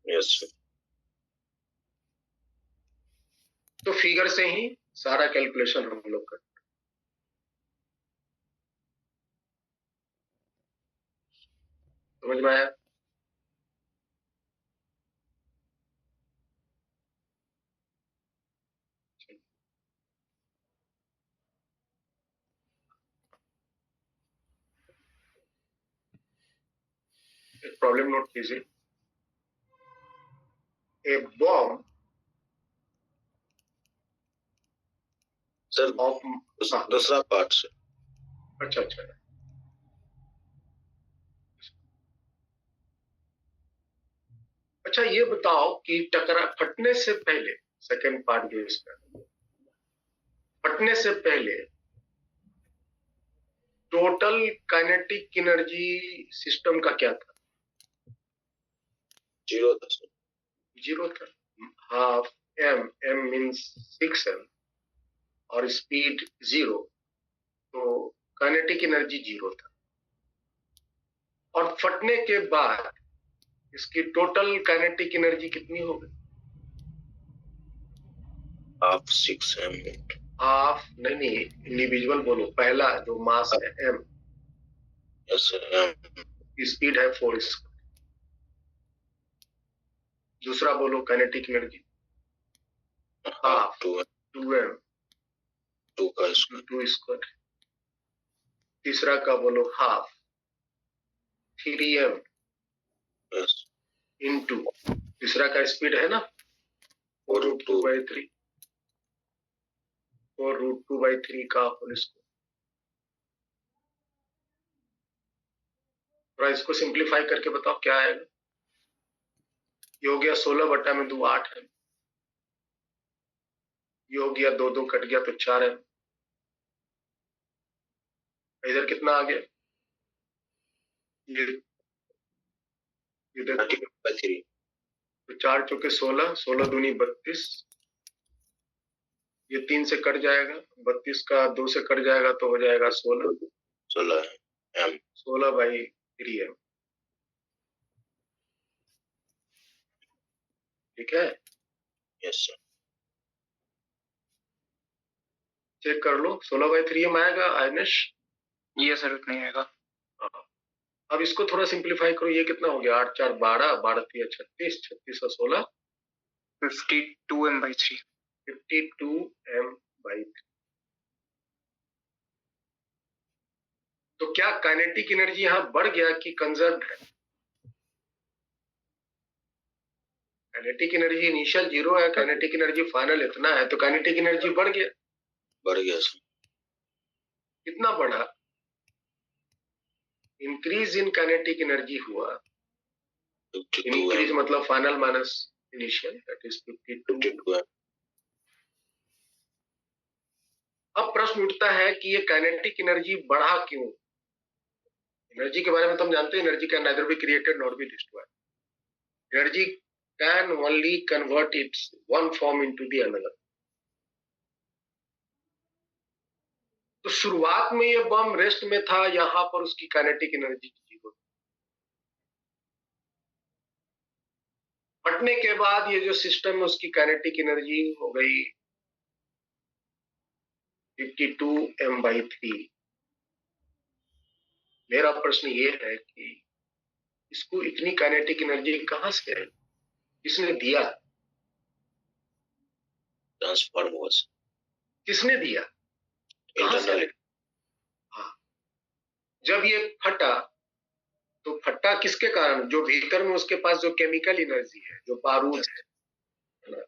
Yes sir. तो फिगर से ही सारा कैलकुलेशन हम लोग करते हैं। समझ में आया? एक प्रॉब्लम नोट कीजिए। ए बॉम्ब सर ऑफ दूसरा पार्ट से। अच्छा अच्छा, अच्छा ये बताओ कि टकरा फटने से पहले, सेकंड पार्ट जो इसका, फटने से पहले टोटल काइनेटिक एनर्जी सिस्टम का क्या था? 0 था सर। 0 था। हाफ m मीन्स 6m और स्पीड 0, तो काइनेटिक एनर्जी 0 था। और फटने के बाद इसकी टोटल काइनेटिक एनर्जी कितनी होगी? Half 6m। हाफ नहीं, इंडिविजुअल बोलो। पहला जो मास है m, yes sir. m। Speed है 4 स्क्वायर। दूसरा बोलो kinetic energy, half 2m। 2m 2 का स्क्वायर। 2 स्क्वायर। तीसरा का बोलो हाफ 3m यस। इंटू तीसरा का स्पीड है ना 4√2/3, 4√2/3 का होल स्क्वायर। थोड़ा इसको सिंप्लीफाई करके बताओ क्या आएगा। ये हो गया 16/2 8 है। ये हो गया 2 2 कट गया तो 4 है। इधर कितना आ गया? ये देखो 30/3। तो 4 चौके 16, 16 दूनी 32, ये 3 से कट जाएगा, 32 का 2 से कट जाएगा तो हो जाएगा 16, 16 m। 16/3m। ठीक है, यस सर। चेक कर लो 16/3m आएगा आयनेश? ये सर उतना ही आएगा। हाँ। अब इसको थोड़ा सिंप्लीफाई करो। ये कितना हो गया? 8 4 12, 12 3 36, 36 और 16 52m/3। 52m/3। तो क्या काइनेटिक एनर्जी यहां बढ़ गया कि कंजर्व है? काइनेटिक एनर्जी इनिशियल 0 है, काइनेटिक एनर्जी फाइनल इतना है, तो काइनेटिक एनर्जी बढ़ गया। बढ़ गया सर। कितना बढ़ा? इंक्रीज इन काइनेटिक एनर्जी हुआ। 52 इंक्रीज m। मतलब final minus initial, that is 52। 52 m। अब प्रश्न उठता है कि ये काइनेटिक एनर्जी बढ़ा क्यों? एनर्जी के बारे में तो हम जानते हैं, energy can neither be created nor be destroyed. Energy can only convert its one form into the another. तो शुरुआत में ये बम रेस्ट में था, यहां पर उसकी काइनेटिक एनर्जी 0 थी। फटने के बाद ये जो सिस्टम है उसकी काइनेटिक एनर्जी हो गई 52m/3। मेरा प्रश्न ये है कि इसको इतनी काइनेटिक एनर्जी कहाँ से आई, किसने दिया, ट्रांसफॉर्म हुआ सर, किसने दिया, कहाँ से इंटरनल। आया? हाँ, जब ये फटा तो फटा किसके कारण, जो भीतर में उसके पास जो केमिकल एनर्जी है, जो बारूद है ना,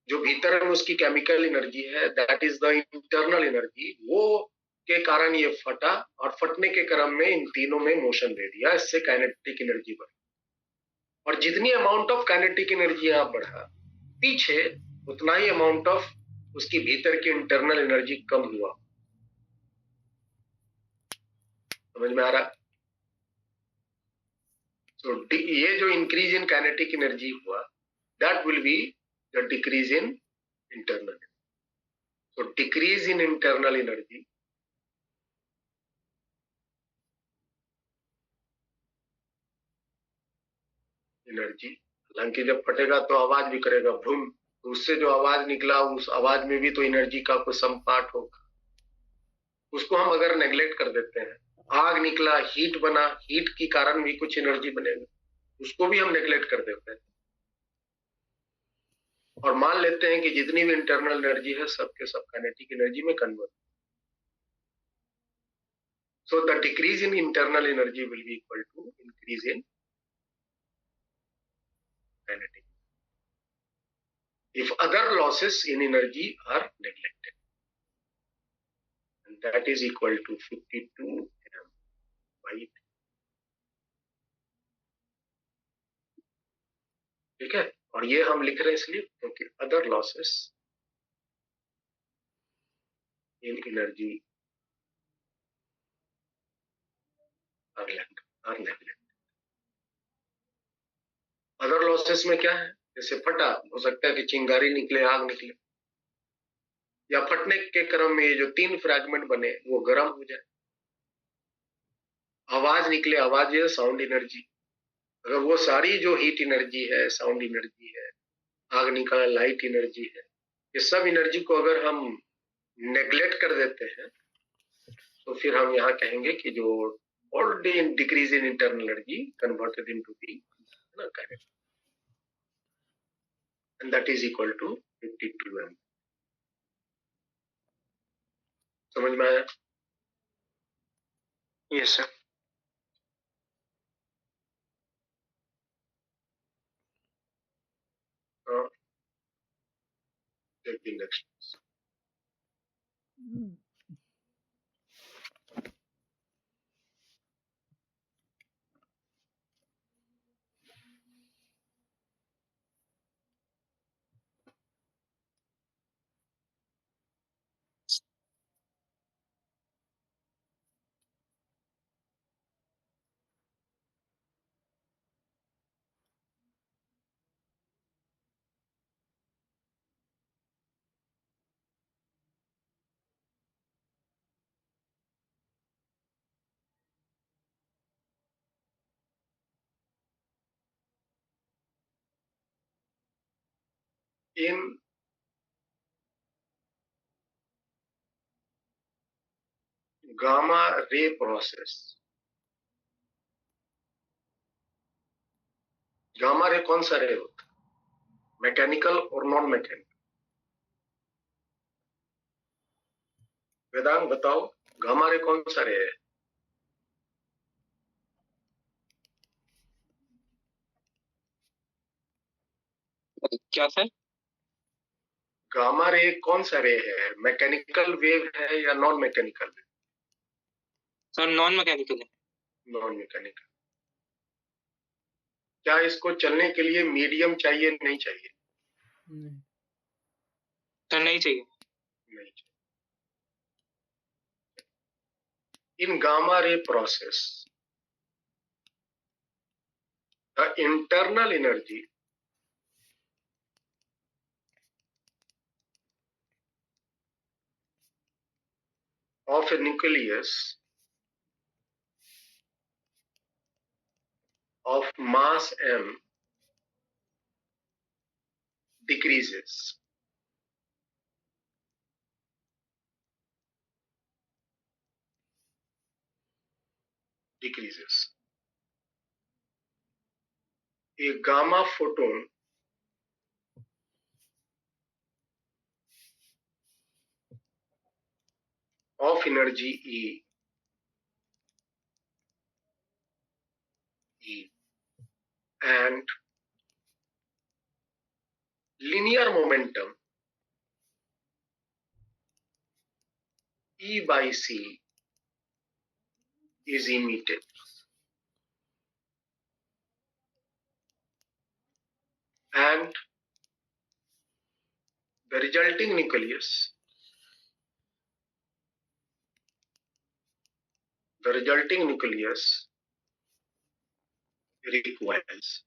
जो भीतर में उसकी केमिकल एनर्जी है, that is the internal energy, वो के कारण ये फटा, और फटने के क्रम में इन तीनों में मोशन दे दिया, इससे काइनेटिक एनर्जी बढ़ी। और जितनी अमाउंट ऑफ काइनेटिक एनर्जी आप बढ़ा, पीछे उतना ही अमाउंट ऑफ उसकी भीतर की इंटरनल एनर्जी कम हुआ। समझ में आ रहा? तो ये जो इंक्रीज इन काइनेटिक एनर्जी हुआ, that will be the decrease in internal. तो डिक्रीज इन इंटरनल एनर्जी, हालांकि जब फटेगा तो आवाज भी करेगा भूम, तो उससे जो आवाज निकला, उस आवाज में भी तो एनर्जी का कुछ सम पार्ट होगा। उसको हम अगर नेग्लेक्ट कर देते हैं, आग निकला, हीट बना, हीट के कारण भी कुछ एनर्जी बनेगा, उसको भी हम नेग्लेक्ट कर देते हैं और मान लेते हैं कि जितनी भी इंटरनल एनर्जी है सब के सब काइनेटिक एनर्जी में convert. So the decrease in internal energy will be equal to increase in kinetic if other losses in energy are neglected, and that is equal to 52m/3। ठीक है, और ये हम लिख रहे हैं इसलिए क्योंकि other losses in energy are neglected. Other losses में क्या है, जैसे फटा, हो सकता है कि चिंगारी निकले, आग निकले, या फटने के क्रम में ये जो 3 फ्रैगमेंट बने वो गर्म हो जाए, आवाज निकले, आवाज है साउंड एनर्जी, अगर वो सारी जो हीट एनर्जी है, साउंड एनर्जी है, आग निकला लाइट एनर्जी है, ये सब एनर्जी को अगर हम नेग्लेक्ट कर देते हैं तो फिर हम यहाँ कहेंगे कि जो already decrease in internal energy converted into the kinetic, and that is equal to 52m। समझ में आया? Yes sir. Take the next. in gamma ray process, gamma ray कौन सा रे होता है, मैकेनिकल और नॉन मैकेनिकल? वेदांत बताओ, गामा रे कौन सा रे है? क्या सर? गामा रे कौन सा रे है, मैकेनिकल वेव है या non mechanical? Sir non mechanical है। Non mechanical. क्या इसको चलने के लिए मीडियम चाहिए, नहीं चाहिए? नहीं, सर नहीं चाहिए। नहीं चाहिए। In gamma ray process, the internal energy of a nucleus of mass m decreases decreases. A gamma photon of energy E and linear momentum E by C is emitted. And the resulting nucleus recoils.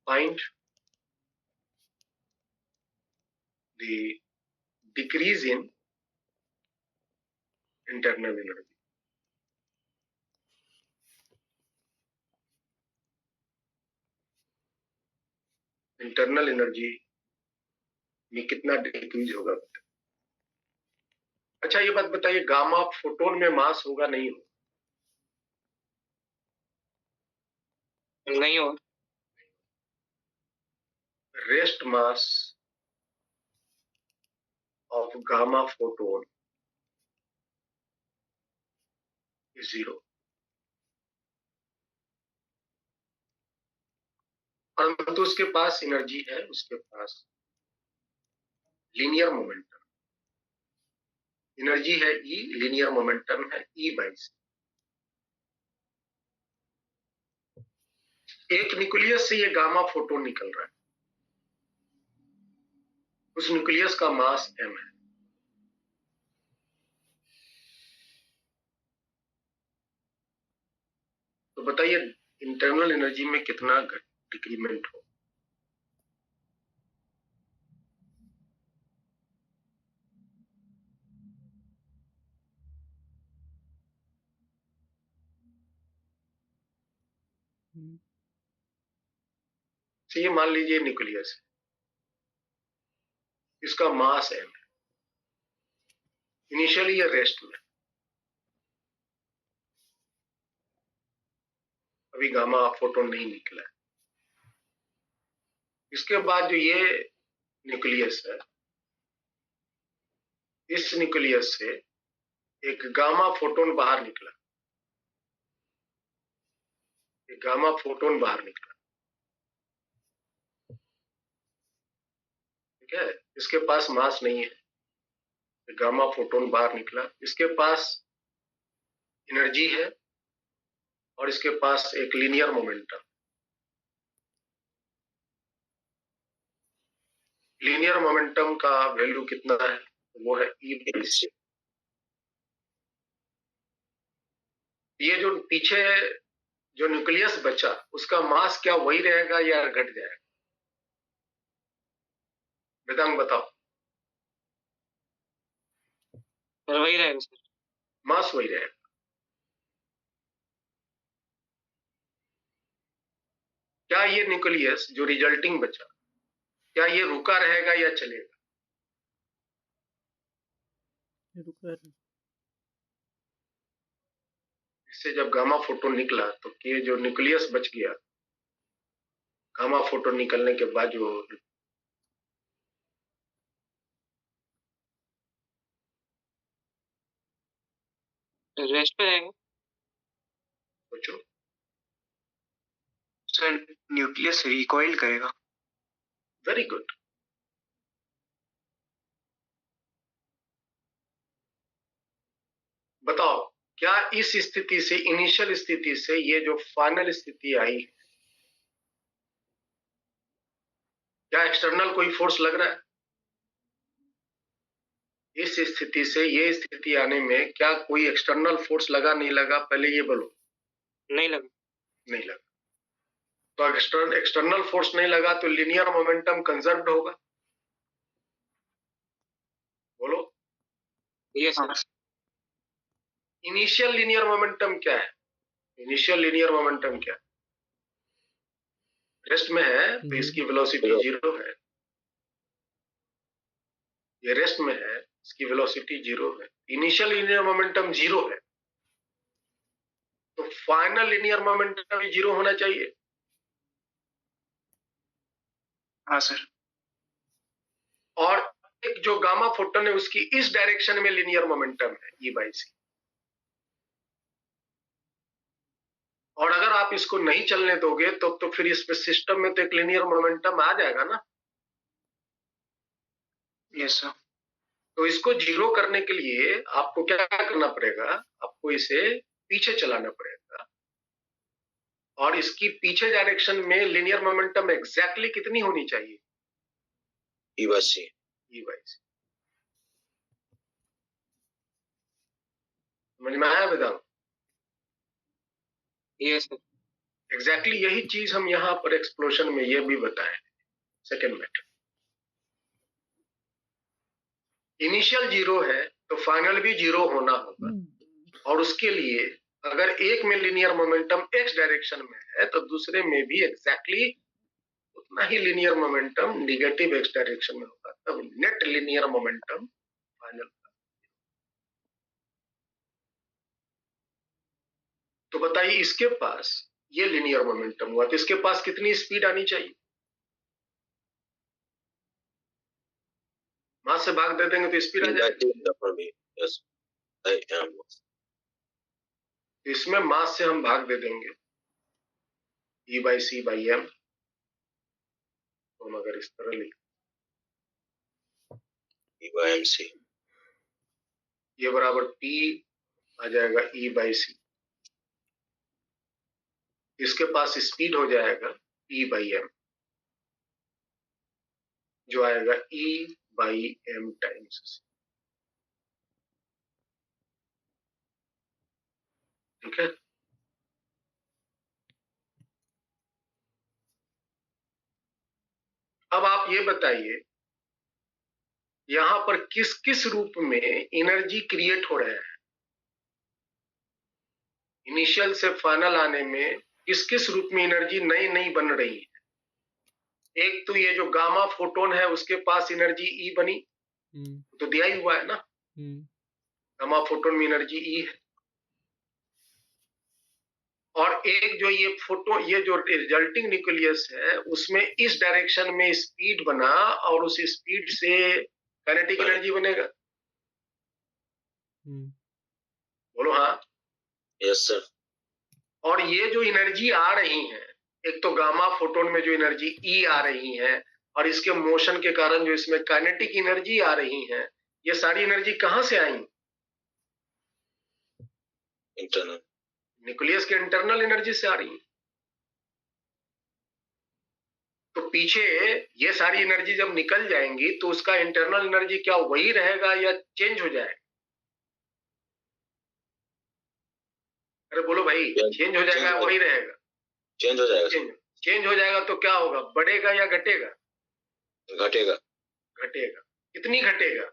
Find the decrease in internal energy. Internal energy में कितना डिक्रीज होगा? अच्छा, ये बात बताइए, गामा फोटोन में मास होगा नहीं होगा? नहीं हो rest mass of gamma photon is 0. परंतु उसके पास एनर्जी है, उसके पास लीनियर मोमेंटम एनर्जी है E, लीनियर मोमेंटम है E बाई C. एक न्यूक्लियस से ये गामा फोटोन निकल रहा है, उस न्यूक्लियस का मास m है. तो बताइए इंटरनल एनर्जी में कितना डिक्रीमेंट हो? तो ये मान लीजिए न्यूक्लियस है, इसका मास m है. इनिशियली ये रेस्ट में, अभी गामा फोटोन नहीं निकला है. इसके बाद जो ये न्यूक्लियस है, इस न्यूक्लियस से एक गामा फोटोन बाहर निकला. एक गामा फोटोन बाहर निकला, ठीक है. इसके पास मास नहीं है, एक गामा फोटोन बाहर निकला. इसके पास एनर्जी है और इसके पास एक लीनियर मोमेंटम. लीनियर मोमेंटम का वैल्यू कितना है? वो है E बाई C. ये जो पीछे जो न्यूक्लियस बचा, उसका मास क्या वही रहेगा या घट जाएगा? वेदांग बताओ. वही रहेगा सर. मास वही रहेगा. क्या ये न्यूक्लियस जो रिजल्टिंग बचा, क्या ये रुका रहेगा या चलेगा? रुका रहे. इससे जब गामा फोटोन निकला तो ये जो न्यूक्लियस बच गया, गामा फोटोन निकलने के बाद जो रेस्ट पे रहेगा. सोचो. सर न्यूक्लियस रिकॉइल करेगा. Very good. बताओ, क्या इस स्थिति से, इनिशियल स्थिति से ये जो फाइनल स्थिति आई, क्या एक्सटर्नल कोई फोर्स लग रहा है? इस स्थिति से ये स्थिति आने में क्या कोई एक्सटर्नल फोर्स लगा नहीं लगा? पहले ये बोलो. नहीं लगा. नहीं लगा. तो एक्सटर्नल फोर्स नहीं लगा तो लीनियर मोमेंटम कंजर्व्ड होगा. बोलो. Yes sir. Initial linear momentum क्या है? इनिशियल लीनियर मोमेंटम क्या है? रेस्ट में है तो इसकी वेलोसिटी 0 है. ये रेस्ट में है इसकी वेलोसिटी 0 है, इनिशियल लीनियर मोमेंटम 0 है, तो फाइनल लीनियर मोमेंटम भी 0 होना चाहिए। हाँ सर। और एक जो गामा फोटोन है उसकी इस डायरेक्शन में लीनियर मोमेंटम है E/c। और अगर आप इसको नहीं चलने दोगे तो फिर इसमें सिस्टम में तो एक लीनियर मोमेंटम आ जाएगा ना। Yes sir. तो इसको 0 करने के लिए आपको क्या करना पड़ेगा, आपको इसे पीछे चलाना पड़ेगा। और इसकी पीछे डायरेक्शन में लीनियर मोमेंटम एग्जैक्टली कितनी होनी चाहिए? E/c. E/c। समझ में आया वेदांत? Yes sir. एग्जैक्टली यही चीज हम यहाँ पर एक्सप्लोशन में ये भी बताए। सेकेंड मेथड, इनिशियल 0 है तो फाइनल भी 0 होना होगा। और उसके लिए अगर एक में लीनियर मोमेंटम x डायरेक्शन में है तो दूसरे में भी एग्जैक्टली उतना ही linear momentum negative x direction में होगा, तब नेट लीनियर मोमेंटम फाइनल। तो बताइए, इसके पास ये लीनियर मोमेंटम हुआ तो इसके पास कितनी स्पीड आनी चाहिए? मास से भाग दे देंगे तो स्पीड आ जाएगी। Yes, I am. इसमें मास से हम भाग दे देंगे E/c/m। तो हम अगर इस तरह लिख, E/mc. ये बराबर P आ जाएगा E/c। इसके पास स्पीड हो जाएगा E/m, जो आएगा E/m टाइम्स। ठीक है। अब आप ये बताइए, यहां पर किस किस रूप में एनर्जी क्रिएट हो रहे हैं? इनिशियल से फाइनल आने में किस किस रूप में एनर्जी नई नई बन रही है? एक तो ये जो गामा फोटोन है उसके पास एनर्जी E बनी, तो दिया ही हुआ है ना, गामा फोटोन में एनर्जी E है। और एक जो ये जो रिजल्टिंग न्यूक्लियस है उसमें इस डायरेक्शन में स्पीड बना और उस स्पीड से काइनेटिक एनर्जी बनेगा। बोलो हाँ। Yes, sir. और ये जो एनर्जी आ रही है, एक तो गामा फोटोन में जो एनर्जी E आ रही है और इसके मोशन के कारण जो इसमें काइनेटिक एनर्जी आ रही है, ये सारी एनर्जी कहां से आई? Internal. न्यूक्लियस के इंटरनल एनर्जी से आ रही है। तो पीछे ये सारी एनर्जी जब निकल जाएंगी तो उसका इंटरनल एनर्जी क्या वही रहेगा या चेंज हो जाएगा? अरे बोलो भाई, चेंज हो जाएगा वही रहेगा? चेंज हो जाएगा। चेंज हो जाएगा तो क्या होगा, बढ़ेगा या घटेगा? घटेगा। घटेगा। कितनी घटेगा?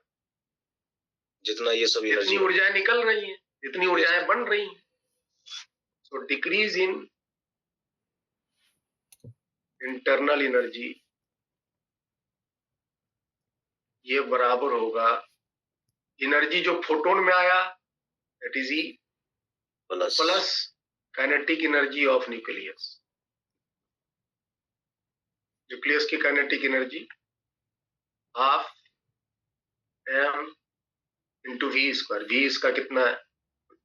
जितना ये सब जितनी एनर्जी ऊर्जाएं निकल रही हैं, जितनी ऊर्जाएं बन रही हैं। So decrease in internal energy, ये बराबर होगा एनर्जी जो फोटोन में आया that is E plus kinetic energy of nucleus. Nucleus की kinetic energy half m into V²। V इसका कितना है?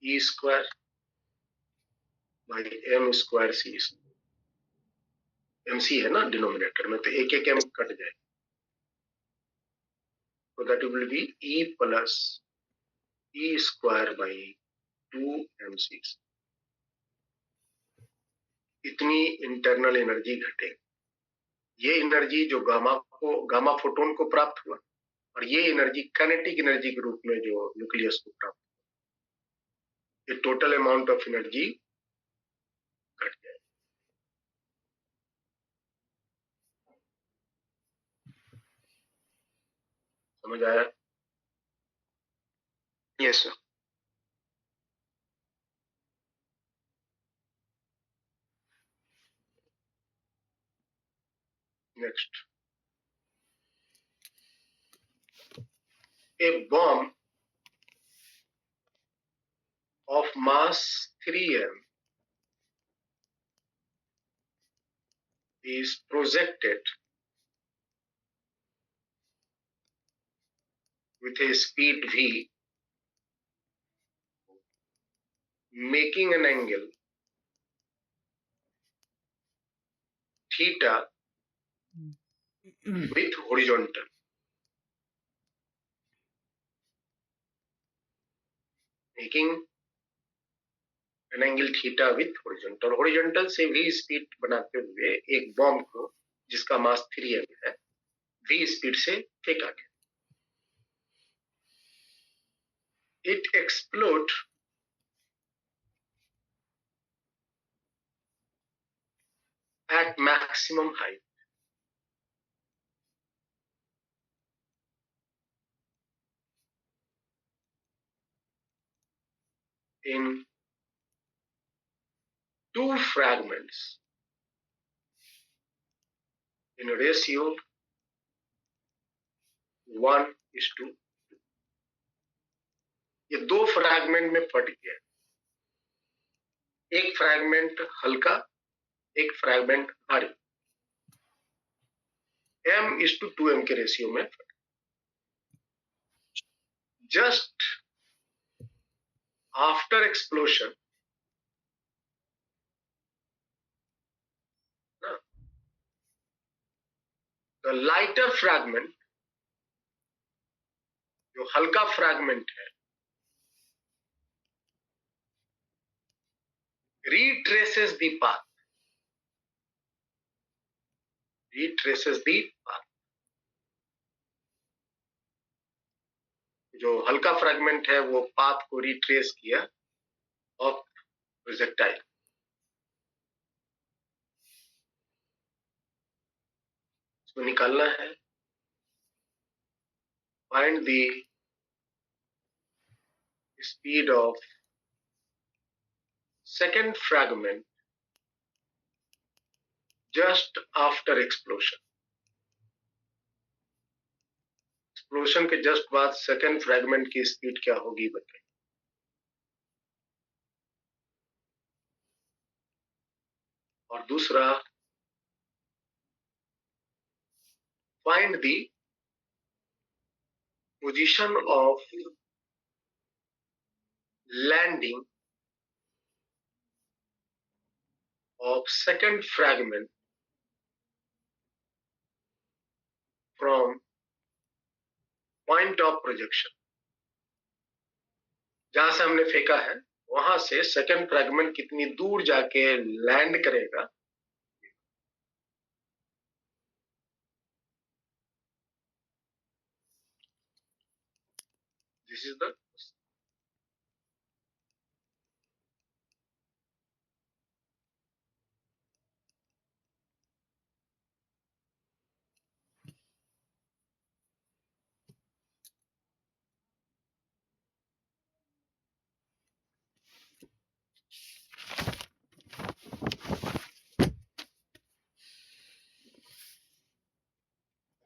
E² by m²c। mc है ना डिनोमिनेटर में, तो एक एक m कट जाए, तो that will be E plus E² by 2mc। इतनी इंटरनल एनर्जी घटेगी। ये एनर्जी जो गामा फोटोन को प्राप्त हुआ और ये एनर्जी काइनेटिक एनर्जी के रूप में जो न्यूक्लियस को प्राप्त हुआ, ये टोटल अमाउंट ऑफ एनर्जी घट जाए। समझ आया? Yes sir. Next, a bomb of mass 3m is projected with a speed v, making an angle theta with horizontal. Making an angle theta with horizontal. Horizontal से v स्पीड बनाते हुए एक बॉम्ब को जिसका मास 3m है v स्पीड से फेंका गया. It explode at maximum height. In two fragments in a ratio 1:2. ये दो फ्रैगमेंट में फट गया. एक फ्रैगमेंट हल्का, एक फ्रैगमेंट भारी. m:2m के रेशियो में फट. Just after explosion the lighter fragment, जो हल्का फ्रैगमेंट है, retraces the path. जो हल्का फ्रैगमेंट है वो पाथ को रिट्रेस किया ऑफ प्रोजेक्टाइल. इसको निकालना है. Find the speed of second fragment just after explosion. Explosion के जस्ट बाद सेकेंड फ्रैगमेंट की स्पीड क्या होगी बताइए. और दूसरा, find the position of landing of second fragment from point of projection. जहां से हमने फेंका है वहां से सेकंड फ्रैगमेंट कितनी दूर जाके लैंड करेगा. दिस इज द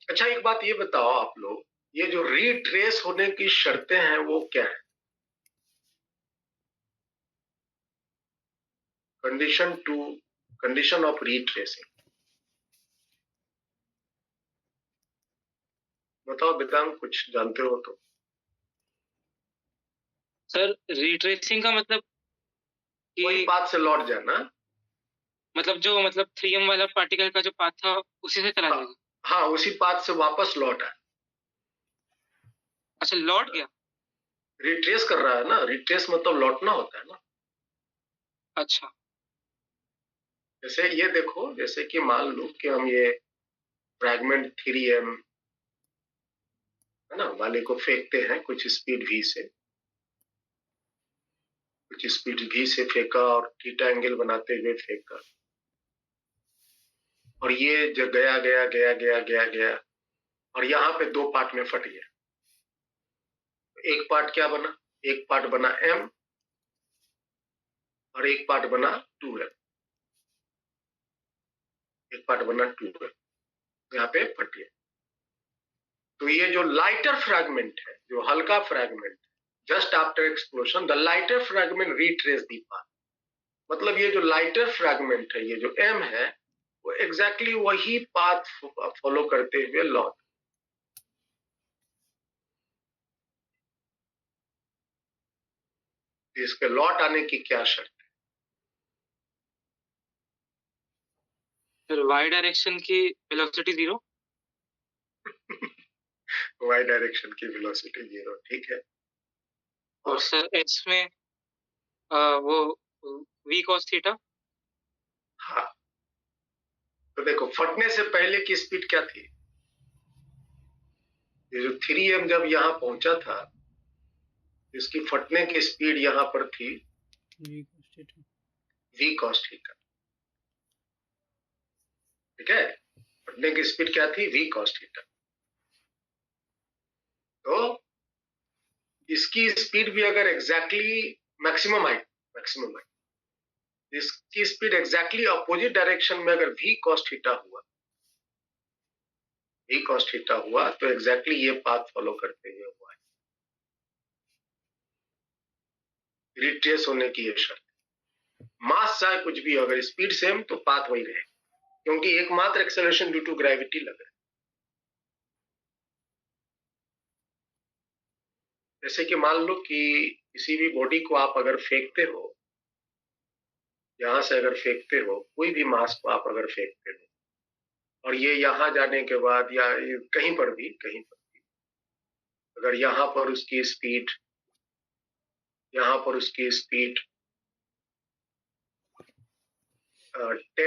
अच्छा. एक बात ये बताओ आप लोग, ये जो रिट्रेस होने की शर्तें हैं वो क्या है? कंडीशन ऑफ रिट्रेसिंग बताओ वेदांत, कुछ जानते हो तो. सर रिट्रेसिंग का मतलब वही कि पाथ से लौट जाना. मतलब जो मतलब 3m वाला पार्टिकल का जो पाथ था उसी से चला जाएगा. हाँ, उसी पाथ से वापस लौटा. अच्छा, लौट गया. रिट्रेस कर रहा है ना. रिट्रेस मतलब लौटना होता है ना. अच्छा. जैसे ये देखो, जैसे कि मान लो कि हम ये फ्रैगमेंट 3m है ना वाले को फेंकते हैं कुछ स्पीड v से. कुछ स्पीड v से फेंका और थीटा एंगल बनाते हुए फेंका. और ये जो गया गया गया गया गया गया और यहाँ पे दो पार्ट में फट गया. एक पार्ट क्या बना? एक पार्ट बना m और एक पार्ट बना 2m. एक पार्ट बना 2m. यहाँ पे फट गया. तो ये जो लाइटर फ्रैगमेंट है, जो हल्का fragment, just after explosion the lighter fragment retrace the path. मतलब ये जो लाइटर फ्रैगमेंट है, ये जो एम है, वो एग्जैक्टली वही पाथ फॉलो करते हुए लौट। इसके लौट आने की क्या शर्त फिर y डायरेक्शन की वेलोसिटी 0। वाई डायरेक्शन की वेलोसिटी 0, ठीक है। और सर x में वो v cos थीटा। हाँ, तो देखो फटने से पहले की स्पीड क्या थी? ये जो 3m जब यहां पहुंचा था, इसकी फटने की स्पीड यहां पर थी v cos थीटा, ठीक है। फटने की स्पीड क्या थी? v cos theta. तो इसकी स्पीड भी अगर एग्जैक्टली मैक्सिमम हाइट, इसकी स्पीड एग्जैक्टली अपोजिट डायरेक्शन में अगर v cos थीटा हुआ, तो एग्जैक्टली ये पाथ फॉलो करते हुए हुआ है। रिट्रेस होने की ये शर्त। मास चाहे कुछ भी हो, अगर स्पीड सेम तो पाथ वही रहे, क्योंकि एकमात्र एक्सेलरेशन ड्यू टू ग्रेविटी लग रहा है। जैसे कि मान लो कि किसी भी बॉडी को आप अगर फेंकते हो, यहां से अगर फेंकते हो, कोई भी मास को आप अगर फेंकते हो, और ये यहां जाने के बाद या कहीं पर भी अगर यहां पर उसकी स्पीड 10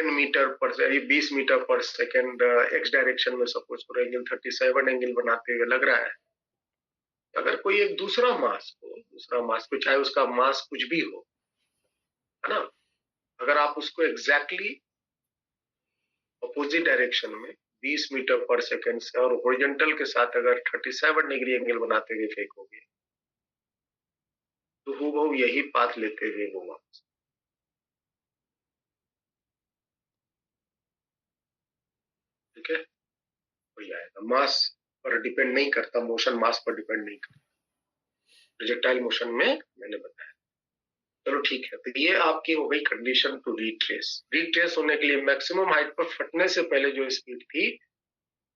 मीटर पर 20 मीटर पर सेकेंड एक्स डायरेक्शन में सपोज करो एंगल 37 एंगल बनाते हुए लग रहा है। अगर कोई एक दूसरा मास को चाहे उसका मास कुछ भी हो, है ना, अगर आप उसको एग्जैक्टली अपोजिट डायरेक्शन में 20 मीटर पर सेकेंड से और हॉरिजॉन्टल के साथ अगर 37 डिग्री एंगल बनाते हुए फेंकोगे, तो हूबहू यही पाथ लेते हुए वो वापस, ठीक है, वही आएगा। मास पर डिपेंड नहीं करता, मोशन मास पर डिपेंड नहीं करता प्रोजेक्टाइल मोशन में, मैंने बताया। चलो ठीक है, तो ये आपकी हो गई कंडीशन टू रिट्रेस होने के लिए मैक्सिमम हाइट पर फटने से पहले जो स्पीड थी,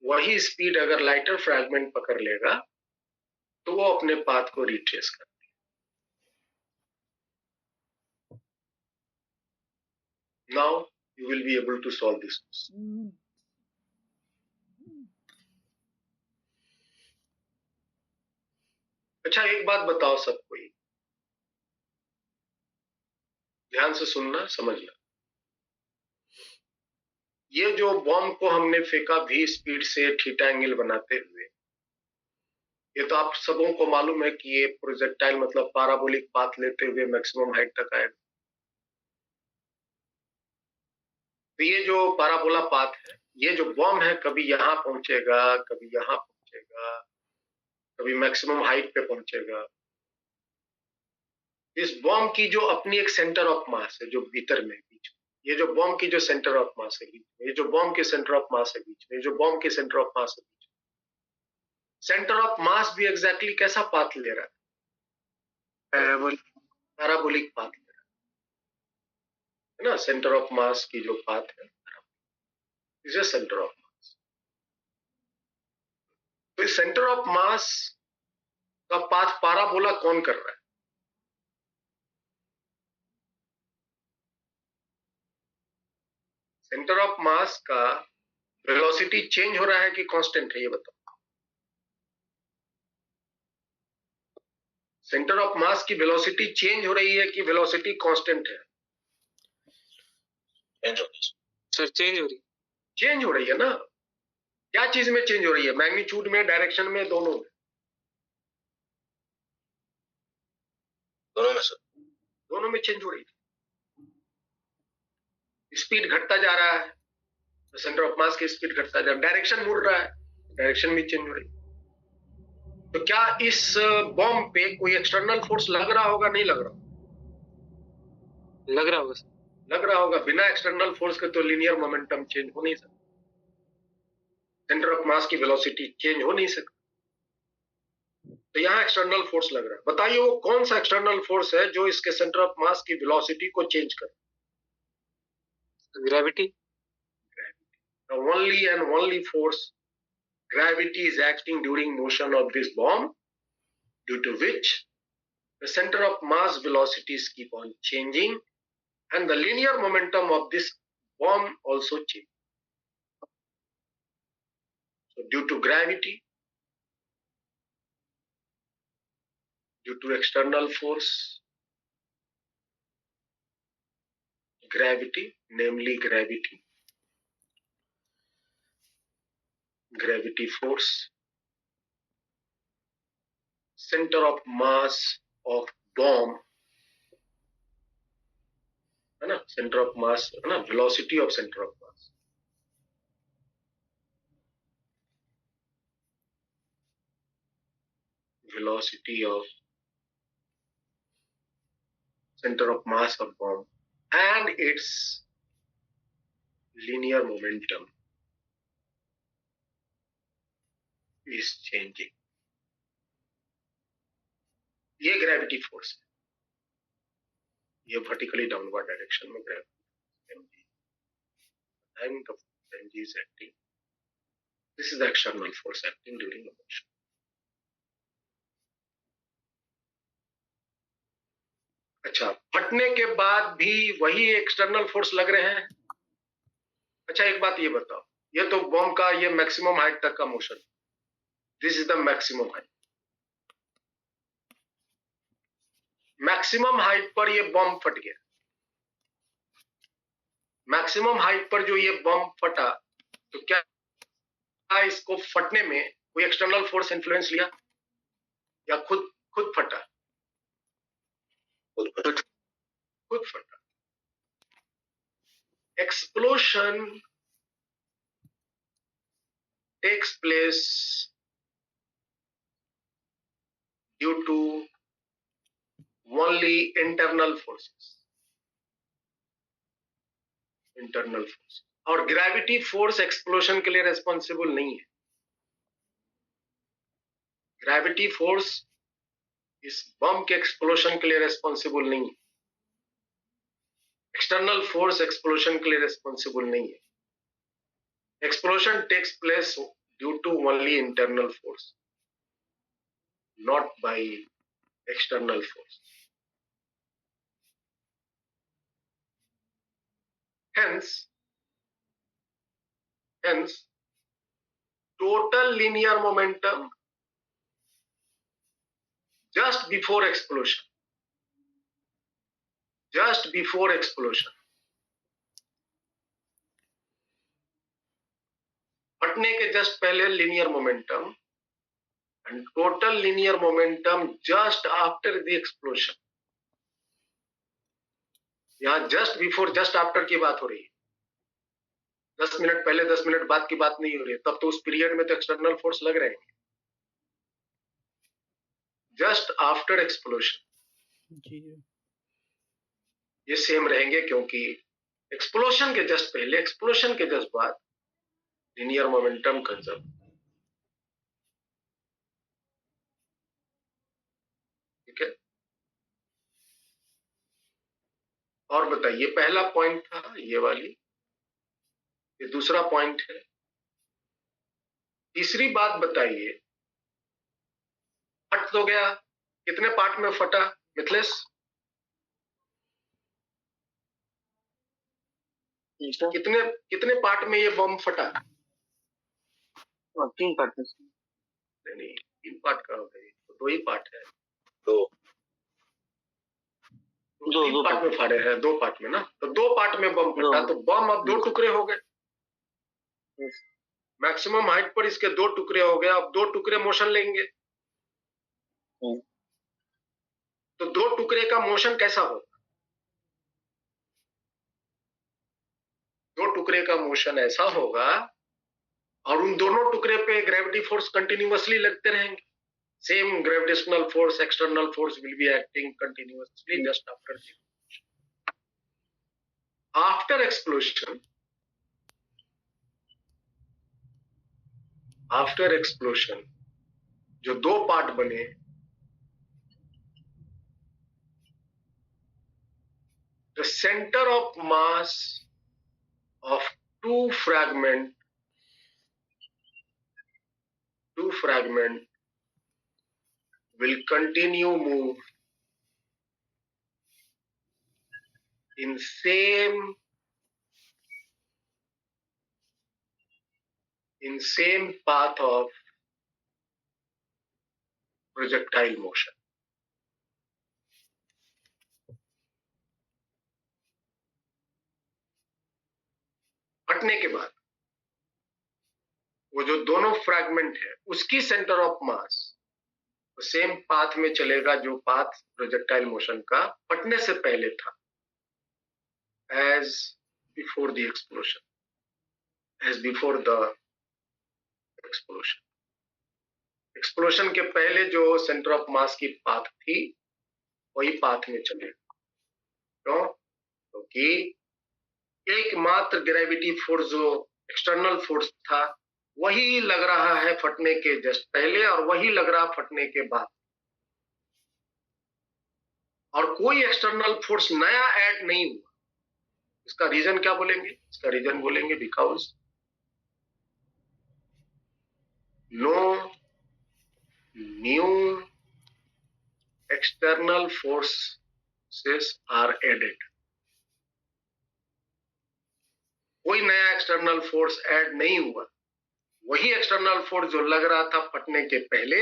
वही स्पीड अगर लाइटर फ्रैगमेंट पकड़ लेगा तो वो अपने पाथ को रिट्रेस कर। Now you will be able to solve this question. अच्छा, एक बात बताओ सबको, ध्यान से सुनना, समझना। ये जो बॉम्ब को हमने फेंका v स्पीड से थीटा एंगल बनाते हुए, ये तो आप सबों को मालूम है कि ये प्रोजेक्टाइल मतलब पैराबोलिक पाथ लेते हुए मैक्सिमम हाइट तक आएगा। तो ये जो पैराबोला पाथ है, ये जो बॉम्ब है, कभी यहां पहुंचेगा, कभी यहां पहुंचेगा, कभी मैक्सिमम हाइट पे पहुंचेगा। इस बॉम्ब की जो अपनी एक सेंटर ऑफ मास है, जो भीतर में बीच में, ये जो बॉम्ब की जो सेंटर ऑफ मास है बीच में, ये जो बॉम्ब की सेंटर ऑफ मास है बीच में, ये जो बॉम्ब की सेंटर ऑफ मास है बीच में, सेंटर ऑफ मास भी एग्जैक्टली कैसा पाथ ले रहा है? पैराबोलिक पाथ ले रहा है ना। सेंटर ऑफ मास की जो पाथ है, इज सेंटर ऑफ मास। तो इस सेंटर ऑफ मास का पाथ पैराबोला कौन कर रहा है? सेंटर ऑफ मास का वेलोसिटी चेंज हो रहा है कि कांस्टेंट है, ये बताओ। सेंटर ऑफ मास की वेलोसिटी चेंज हो रही है कि वेलोसिटी कांस्टेंट है? सर चेंज हो रही है। चेंज हो रही है ना। क्या चीज में चेंज हो रही है? मैग्नीट्यूड में, डायरेक्शन में, दोनों में? दोनों में सर। दोनों में चेंज हो रही है। स्पीड घटता जा रहा है, तो सेंटर ऑफ मास की स्पीड घटता जा रहा है। डायरेक्शन मुड़ रहा है, डायरेक्शन भी चेंज हो रही है। तो क्या इस बॉम्ब पे कोई एक्सटर्नल फोर्स लग रहा होगा? नहीं लग रहा? लग रहा होगा सर। लग रहा होगा। बिना एक्सटर्नल फोर्स के तो लीनियर मोमेंटम चेंज हो नहीं सकता, सेंटर ऑफ मास की वेलोसिटी चेंज हो नहीं सकती। तो यहाँ एक्सटर्नल फोर्स लग रहा है। बताइए वो कौन सा एक्सटर्नल फोर्स है जो इसके सेंटर ऑफ मास की वेलोसिटी को चेंज करे? Gravity. The only and only force, gravity, is acting during motion of this bomb, due to which the center of mass velocities keep on changing and the linear momentum of this bomb also changes. So due to gravity, due to external force, gravity, namely gravity force, center of mass of bomb, है ना, center of mass, है ना, velocity of center of mass, velocity of center of mass of bomb and its linear momentum is changing. ये ग्रेविटी फोर्स है, ये वर्टिकली डाउनवर्ड डायरेक्शन में gravity is acting. This is the external force acting during the motion. अच्छा, फटने के बाद भी वही एक्सटर्नल फोर्स लग रहे हैं। अच्छा एक बात ये बताओ, ये तो बॉम्ब का ये मैक्सिमम हाइट तक का motion, this is the maximum height. Maximum height पर ये बॉम्ब फट गया, मैक्सिमम हाइट पर जो ये बॉम्ब फटा, तो क्या इसको फटने में कोई एक्सटर्नल फोर्स इन्फ्लुएंस लिया या खुद फटा? खुद फटा। Explosion takes place due to only internal forces, और ग्रेविटी फोर्स एक्सप्लोशन के लिए रेस्पॉन्सिबल नहीं है। ग्रेविटी फोर्स इस बम के एक्सप्लोशन के लिए रेस्पॉन्सिबल नहीं है, एक्सटर्नल फोर्स एक्सप्लोशन के लिए रेस्पॉन्सिबल नहीं है। Explosion takes place due to only internal force, not by external force. Hence, total linear momentum just before explosion, फटने के जस्ट पहले linear momentum and total linear momentum just after the explosion. यहां जस्ट बिफोर जस्ट आफ्टर की बात हो रही है, 10 मिनट पहले 10 मिनट बाद की बात नहीं हो रही है। तब तो उस पीरियड में तो एक्सटर्नल फोर्स लग रहे हैं। जस्ट आफ्टर एक्सप्लोशन जी ये सेम रहेंगे, क्योंकि एक्सप्लोशन के जस्ट पहले, एक्सप्लोशन के जस्ट बाद linear momentum conserve। ठीक है, और बताइए, पहला पॉइंट था ये वाली, ये दूसरा पॉइंट है। तीसरी बात बताइए, फट तो गया, कितने पार्ट में फटा मिथिलेश? कितने पार्ट में ये बम फटा? 3 पार्ट में। नहीं, 3 पार्ट का हो गई, तो 2 ही पार्ट है। दो 3 पार्ट में फाड़े हैं, 2 पार्ट में ना, तो 2 पार्ट में बम फटा, तो बम अब 2 टुकड़े हो गए। मैक्सिमम हाइट पर इसके 2 टुकड़े हो गए, अब 2 टुकड़े मोशन लेंगे। तो 2 टुकड़े का मोशन कैसा होगा? 2 टुकड़े का मोशन ऐसा होगा, और उन दोनों टुकड़े पे ग्रेविटी फोर्स कंटिन्यूअसली लगते रहेंगे। Same gravitational force, external force will be acting continuously just after explosion. After explosion जो 2 पार्ट बने, the center of mass of two fragment will continue move in same path of projectile motion. फटने के बाद वो जो दोनों फ्रैगमेंट है उसकी centre of mass same path में चलेगा जो पाथ प्रोजेक्टाइल मोशन का फटने से पहले था, एज बिफोर द एक्सप्लोशन के पहले जो सेंटर ऑफ मास की पाथ थी वही पाथ में चलेगा। क्यों? क्योंकि एकमात्र ग्रेविटी फोर्स जो एक्सटर्नल फोर्स था वही लग रहा है फटने के जस्ट पहले और वही लग रहा फटने के बाद, और कोई एक्सटर्नल फोर्स नया ऐड नहीं हुआ। इसका रीजन क्या बोलेंगे? इसका रीजन बोलेंगे because no new external forces are added. कोई नया एक्सटर्नल फोर्स ऐड नहीं हुआ। वही एक्सटर्नल फोर्स जो लग रहा था फटने के पहले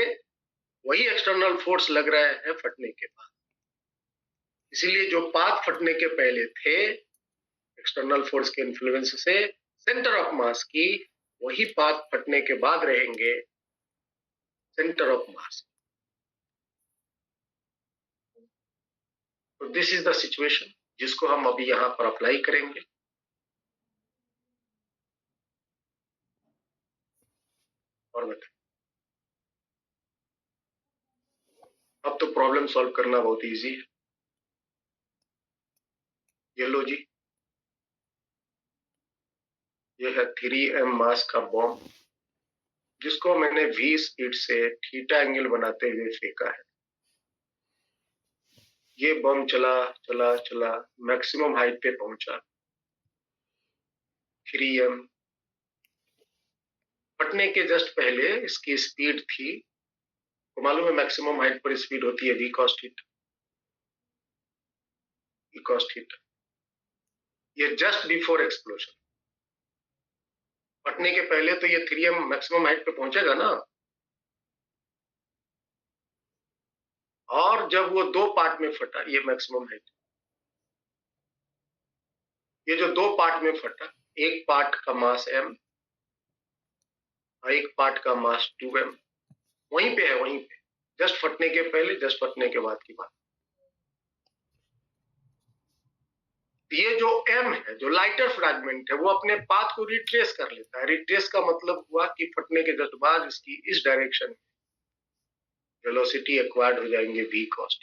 वही एक्सटर्नल फोर्स लग रहा है फटने के बाद। इसीलिए जो पाथ फटने के पहले थे एक्सटर्नल फोर्स के इन्फ्लुएंस से सेंटर ऑफ मास की, वही पाथ फटने के बाद रहेंगे सेंटर ऑफ मास। तो दिस इज द सिचुएशन जिसको हम अभी यहां पर अप्लाई करेंगे। और बताइए, अब तो प्रॉब्लम सॉल्व करना बहुत इजी है। ये लो जी, ये है 3m मास का बॉम्ब जिसको मैंने v स्पीड से थीटा एंगल बनाते हुए फेंका है। ये बम चला चला चला मैक्सिमम हाइट पे पहुंचा 3m। फटने के जस्ट पहले इसकी स्पीड थी, तो मालूम है मैक्सिमम हाइट पर स्पीड होती है v cos थीटा। ये जस्ट बिफोर एक्सप्लोजन। फटने के पहले तो ये 3m मैक्सिमम हाइट पे पहुंचेगा ना, और जब वो दो पार्ट में फटा, ये मैक्सिमम हाइट, ये जो दो पार्ट में फटा, एक पार्ट का मास m और एक पार्ट का मास 2m, वहीं पे है, वहीं पे, जस्ट फटने के पहले जस्ट फटने के बाद की बात। ये जो m है, जो लाइटर फ्रैगमेंट है, वो अपने पाथ को रिट्रेस कर लेता है। रिट्रेस का मतलब हुआ कि फटने के जस्ट बाद इसकी इस डायरेक्शन में वेलोसिटी एक्वायर्ड हो जाएंगे v cos।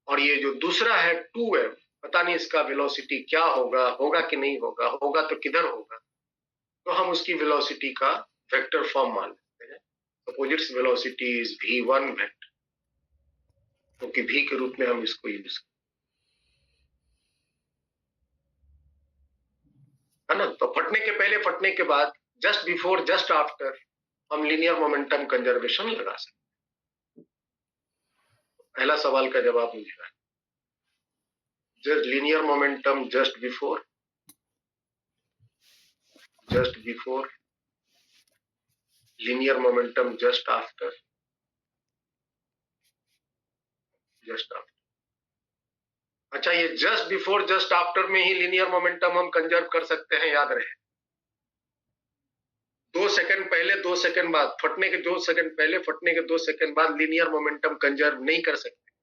और ये जो दूसरा है 2m, पता नहीं इसका वेलोसिटी क्या होगा, होगा कि नहीं होगा, होगा तो किधर होगा, तो हम उसकी वेलोसिटी का वेक्टर फॉर्म मान लेते हैं। Suppose its velocity is v1 vector, क्योंकि v के रूप में हम इसको यूज है ना। तो फटने के पहले फटने के बाद, जस्ट बिफोर जस्ट आफ्टर, हम लीनियर मोमेंटम कंजर्वेशन लगा सकते हैं। पहला सवाल का जवाब मिलेगा just linear momentum just before, linear momentum just after, अच्छा, ये जस्ट बिफोर जस्ट आफ्टर में ही लीनियर मोमेंटम हम कंजर्व कर सकते हैं, याद रहे। 2 सेकंड पहले 2 सेकंड बाद, फटने के 2 सेकंड पहले फटने के 2 सेकंड बाद लीनियर मोमेंटम कंजर्व नहीं कर सकते।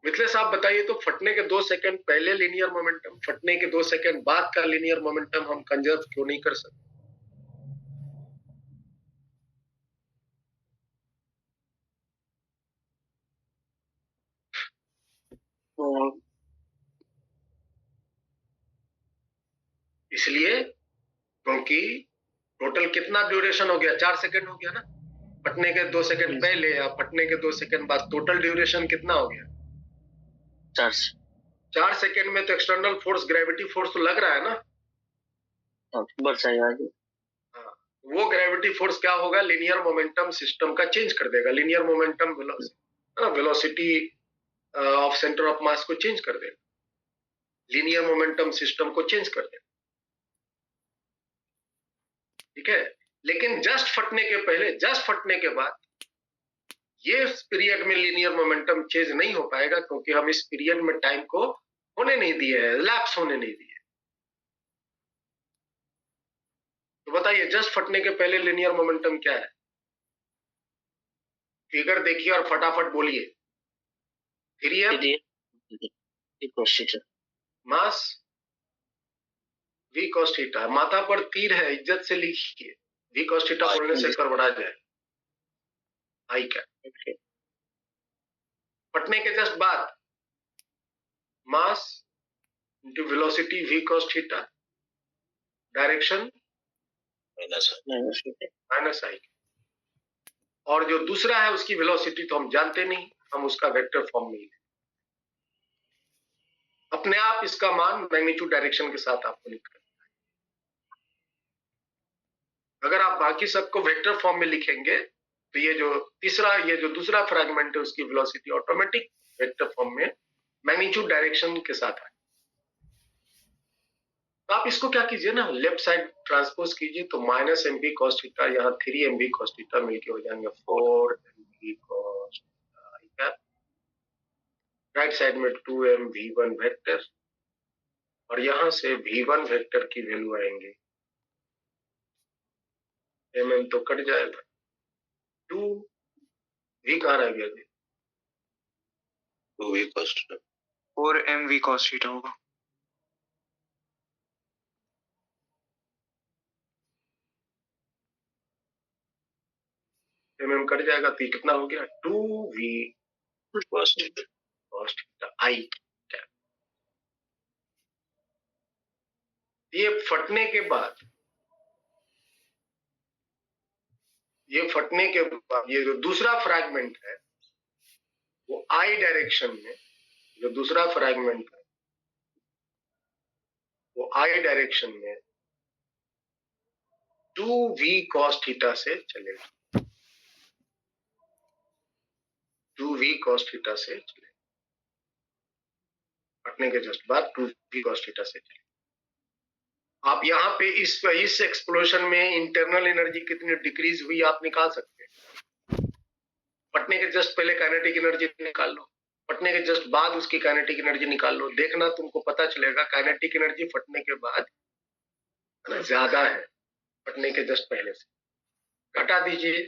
मिथिलेश साहब बताइए तो, फटने के 2 सेकंड पहले लीनियर मोमेंटम, फटने के 2 सेकंड बाद का लीनियर मोमेंटम हम कंजर्व क्यों नहीं कर सकते? इसलिए क्योंकि टोटल कितना ड्यूरेशन हो गया, 4 सेकंड हो गया ना। फटने के 2 सेकंड पहले या फटने के 2 सेकंड बाद टोटल ड्यूरेशन कितना हो गया? 4 सेकंड में तो एक्सटर्नल फोर्स, ग्रेविटी फोर्स तो लग रहा है ना। हाँ, वो ग्रेविटी फोर्स क्या होगा? लीनियर मोमेंटम सिस्टम का चेंज कर देगा। Linear momentum velocity of centre of मास को चेंज कर देगा, लीनियर मोमेंटम सिस्टम को चेंज कर देगा। ठीक है, लेकिन जस्ट फटने के पहले, जस्ट फटने के बाद ये पीरियड में लीनियर मोमेंटम चेंज नहीं हो पाएगा, क्योंकि हम इस पीरियड में टाइम को होने नहीं दिए है, लैप्स होने नहीं दिए। तो बताइए जस्ट फटने के पहले लीनियर मोमेंटम क्या है? फिगर देखिए और फटाफट बोलिए। 3m मास v cos थीटा। माथा पर तीर है, इज्जत से लिखिए। v cos थीटा बोलने से गड़बड़ा जाए। आई क्या? फटने के जस्ट बाद mass into velocity v cos theta, direction minus i. और जो दूसरा है उसकी वेलोसिटी तो हम जानते नहीं, हम उसका वेक्टर फॉर्म में अपने आप इसका मान मैग्नीट्यूड डायरेक्शन के साथ आपको निकलना है। अगर आप बाकी सबको वेक्टर फॉर्म में लिखेंगे तो ये जो दूसरा फ्रैगमेंट है उसकी वेलोसिटी ऑटोमेटिक वेक्टर फॉर्म में मैग्नीट्यूड डायरेक्शन के साथ आए। तो आप इसको क्या कीजिए ना, लेफ्ट साइड ट्रांसपोज कीजिए, तो minus M B cos theta, यहाँ 3 एम बी कॉस थीटा मिलके हो जाएंगे 4 M B cos theta. Right side में 2 एम वी वन वेक्टर, और यहां से v1 वेक्टर की वैल्यू आएंगे, mm तो कट जाएगा, 2 v कहाँ रह गया? 2v cos theta 4mv cos theta होगा। mm कट जाएगा तो ये कितना हो गया? 2v cos theta cos theta i. ये फटने के बाद ये जो दूसरा फ्रैगमेंट है वो आई डायरेक्शन में, जो दूसरा फ्रैगमेंट है वो आई डायरेक्शन में 2v cos थीटा से चलेगा, 2v cos थीटा से चलेगा। फटने के जस्ट बाद 2v cos थीटा से चलेगा। आप यहाँ पे इस एक्सप्लोशन में इंटरनल एनर्जी कितनी डिक्रीज हुई आप निकाल सकते हैं। फटने के जस्ट पहले काइनेटिक एनर्जी निकाल लो, फटने के जस्ट बाद उसकी काइनेटिक एनर्जी निकाल लो, देखना तुमको पता चलेगा काइनेटिक एनर्जी फटने के बाद ज्यादा है फटने के जस्ट पहले से। घटा दीजिए,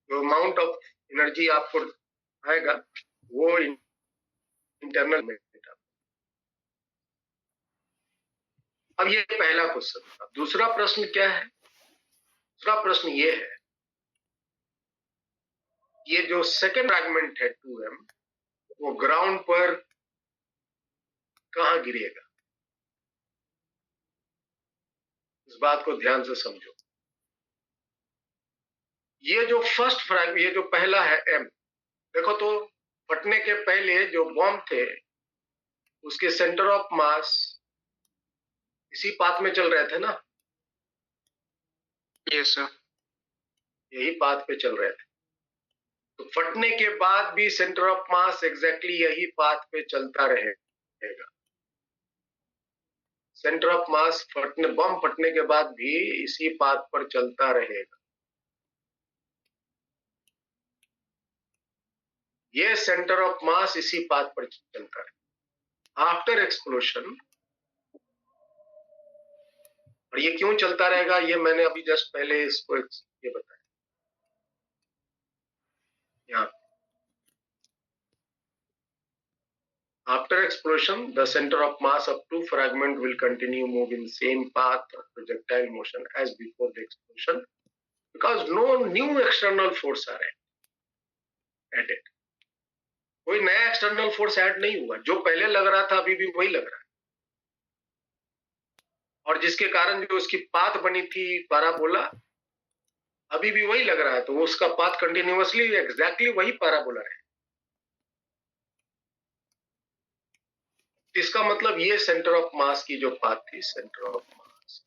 जो अमाउंट ऑफ एनर्जी आपको आएगा वो इंटरनल में। अब ये पहला क्वेश्चन था। दूसरा प्रश्न क्या है? दूसरा प्रश्न ये है, ये जो सेकेंड फ्रैगमेंट है 2m वो ग्राउंड पर कहां गिरेगा? इस बात को ध्यान से समझो। ये जो फर्स्ट फ्रैगमेंट, ये जो पहला है m, देखो तो फटने के पहले जो बॉम्ब थे उसके सेंटर ऑफ मास इसी पाथ में चल रहे थे ना? Yes sir. यही पाथ पे चल रहे थे। तो फटने के बाद भी सेंटर ऑफ मास एग्जैक्टली यही पाथ पे चलता रहेगा। सेंटर ऑफ मास बम फटने के बाद भी इसी पाथ पर चलता रहेगा। ये सेंटर ऑफ मास इसी पाथ पर चलता है आफ्टर एक्सप्लोशन। और ये क्यों चलता रहेगा ये मैंने अभी जस्ट पहले इसको ये बताया। यहाँ after explosion the centre of mass of two fragment will continue move in same path of projectile motion as before the explosion because no new external force are added. कोई नया एक्सटर्नल फोर्स ऐड नहीं हुआ, जो पहले लग रहा था अभी भी वही लग रहा है। और जिसके कारण जो उसकी पाथ बनी थी पैराबोला, अभी भी वही लग रहा है, तो उसका पाथ कंटिन्यूअसली एग्जैक्टली वही पैराबोला है। इसका मतलब ये सेंटर ऑफ मास की जो पाथ थी, सेंटर ऑफ मास,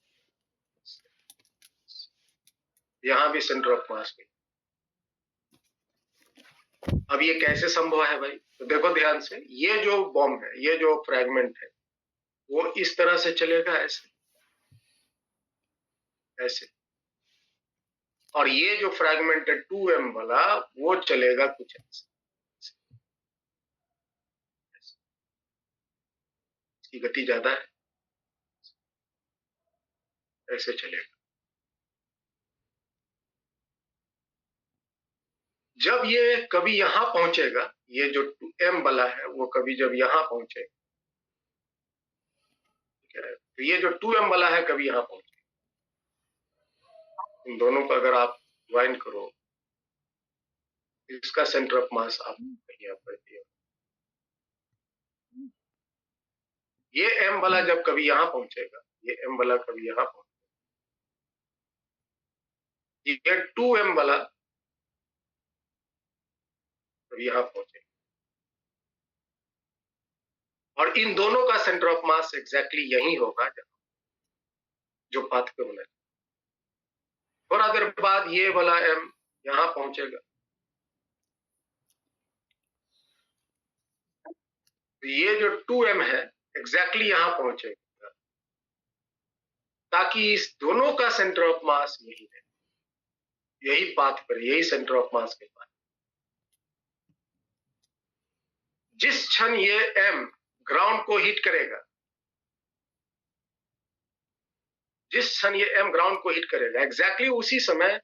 यहां भी सेंटर ऑफ मास की। अब ये कैसे संभव है भाई? तो देखो ध्यान से, ये जो बॉम्ब है, ये जो फ्रैगमेंट है, वो इस तरह से चलेगा, ऐसे ऐसे, और ये जो फ्रैगमेंट है 2m वाला, वो चलेगा कुछ ऐसे, इसकी गति ज्यादा है, ऐसे चलेगा। जब ये कभी यहां पहुंचेगा, ये जो 2m वाला है, वो कभी जब यहां पहुंचेगा, ठीक है, तो ये जो 2m वाला है कभी यहां पहुंचेगा, इन दोनों को अगर आप ज्वाइन करो, इसका सेंटर ऑफ मास आप यहाँ पर दिया। ये m वाला जब कभी यहां पहुंचेगा, ये m वाला कभी यहां पहुंचेगा, ये 2m वाला कभी यहां पहुंचेगा, और इन दोनों का सेंटर ऑफ मास एग्जैक्टली यही होगा जो पाथ पे होना है। थोड़ा देर बाद ये वाला m यहां पहुंचेगा, तो ये जो 2m है एग्जैक्टली यहां पहुंचेगा, ताकि इस दोनों का सेंटर ऑफ मास यही है, यही पाथ पर, यही सेंटर ऑफ मास के पास। जिस क्षण ये m ग्राउंड को हिट करेगा, जिस क्षण ये m ग्राउंड को हिट करेगा, एग्जैक्टली उसी समय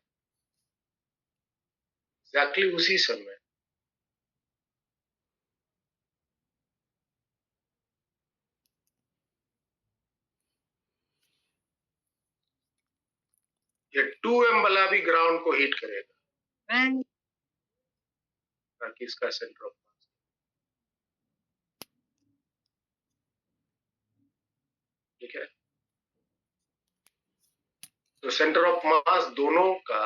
ये 2m वाला भी ग्राउंड को हिट करेगा, ताकि इसका सेंटर ऑफ मास, ठीक है। तो सेंटर ऑफ मास दोनों का,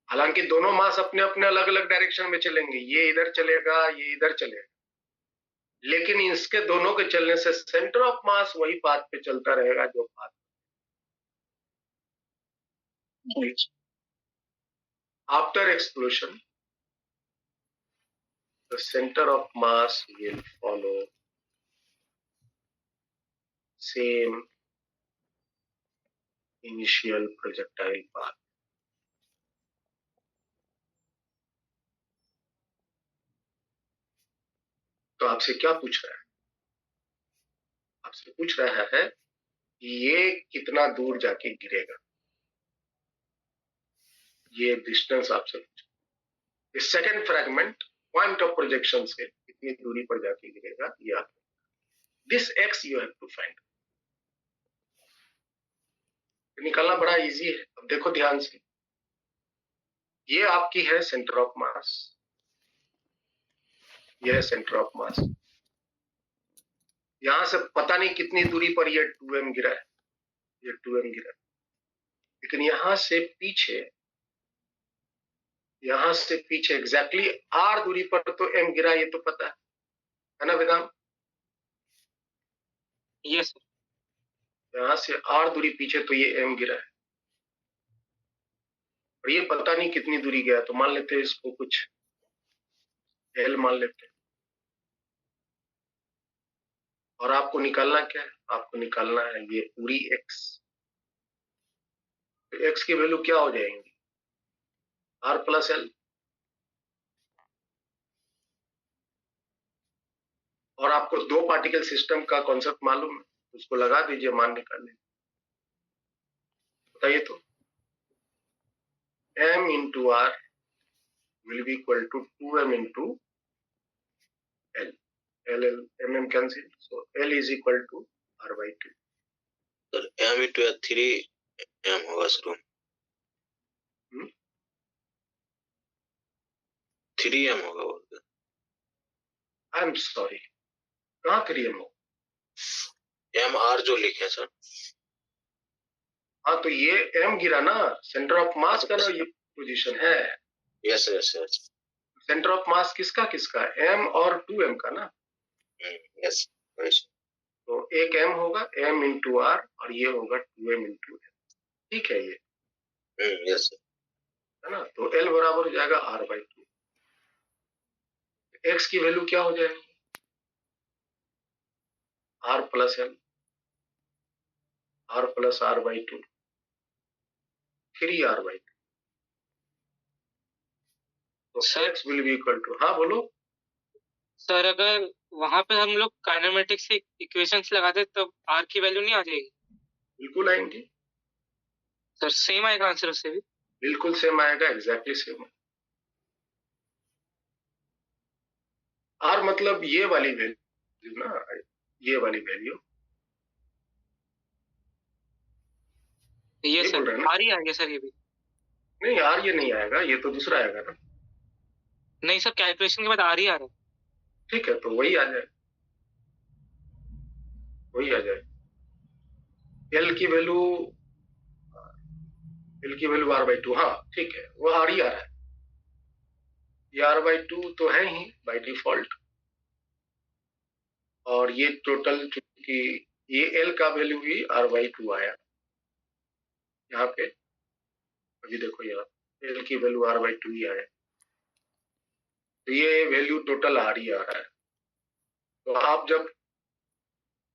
हालांकि दोनों मास अपने अपने अलग अलग डायरेक्शन में चलेंगे, ये इधर चलेगा, ये इधर चलेगा, लेकिन इसके दोनों के चलने से सेंटर ऑफ मास वही पाथ पे चलता रहेगा जो path. After explosion the center of mass will follow same initial projectile path. तो आपसे क्या पूछ रहा है? आपसे पूछ रहा है कि ये कितना दूर जाके गिरेगा, ये डिस्टेंस आपसे पूछ। इस second fragment point of projection से कितनी दूरी पर जाके गिरेगा, ये आप, this x you have to find. निकालना बड़ा इजी है। अब देखो ध्यान से, ये आपकी है सेंटर ऑफ मास, ये है सेंटर ऑफ मास। यहां से पता नहीं कितनी दूरी पर ये 2m गिरा है, ये 2m गिरा है, लेकिन यहां से पीछे एग्जैक्टली r दूरी पर तो m गिरा, ये तो पता है ना वेदांत? Yes sir. यहां से r दूरी पीछे तो ये m गिरा है, और ये पता नहीं कितनी दूरी गया, तो मान लेते हैं इसको कुछ l मान लेते हैं। और आपको निकालना क्या है? आपको निकालना है ये पूरी x। तो x की वैल्यू क्या हो जाएंगी? r plus l। और आपको दो पार्टिकल सिस्टम का कॉन्सेप्ट मालूम है, उसको लगा दीजिए, मान निकालने। बताइए तो, m into r will be equal to 2m into l। mm cancel, so l is equal to r by 2। Sir m into 3m होगा सर, 3m होगा बोलते। आई एम सॉरी, कहाँ 3m हो? m r जो लिखे सर, हाँ, तो ये m गिरा ना, सेंटर ऑफ मास का ना ये पोजीशन है। Yes yes yes centre of मास किसका किसका, m और 2m का ना। यस तो एक m होगा m इंटू r और ये होगा 2m इंटू m। ठीक है ये, यस है ना। तो L बराबर हो जाएगा r/2। x की वैल्यू क्या हो जाएगी, r plus l, r plus r/2, 3r/2। तो sir x will be equal to, हाँ बोलो। सर अगर वहां पे हम लोग काइनेमेटिक्स से इक्वेशंस लगाते तब आर की वैल्यू नहीं आ जाएगी? बिल्कुल आएंगे, सर सेम आएगा आंसर उससे भी? बिल्कुल सेम आएगा, एग्जैक्टली सेम। r मतलब ये वाली वैल्यू ना, ये वाली वैल्यू, ये ये बोल सर रहे हैं ना। आर ही आएगा सर ये भी? नहीं यार, ये नहीं आएगा, ये तो दूसरा आएगा ना। नहीं सर, कैलकुलेशन के बाद आर ही आ रहा है। ठीक है, तो वही आ जाए, वही आ जाए। L की वैल्यू, L की वैल्यू r/2, हाँ ठीक है, वो r ही आ रहा है। ये r/2 तो है ही बाय डिफॉल्ट, और ये टोटल चूंकि ये L का वैल्यू भी r/2 आया यहाँ पे। अभी देखो यहाँ L की वैल्यू r/2 ही आया, तो ये वैल्यू टोटल r ही आ रहा है। तो आप जब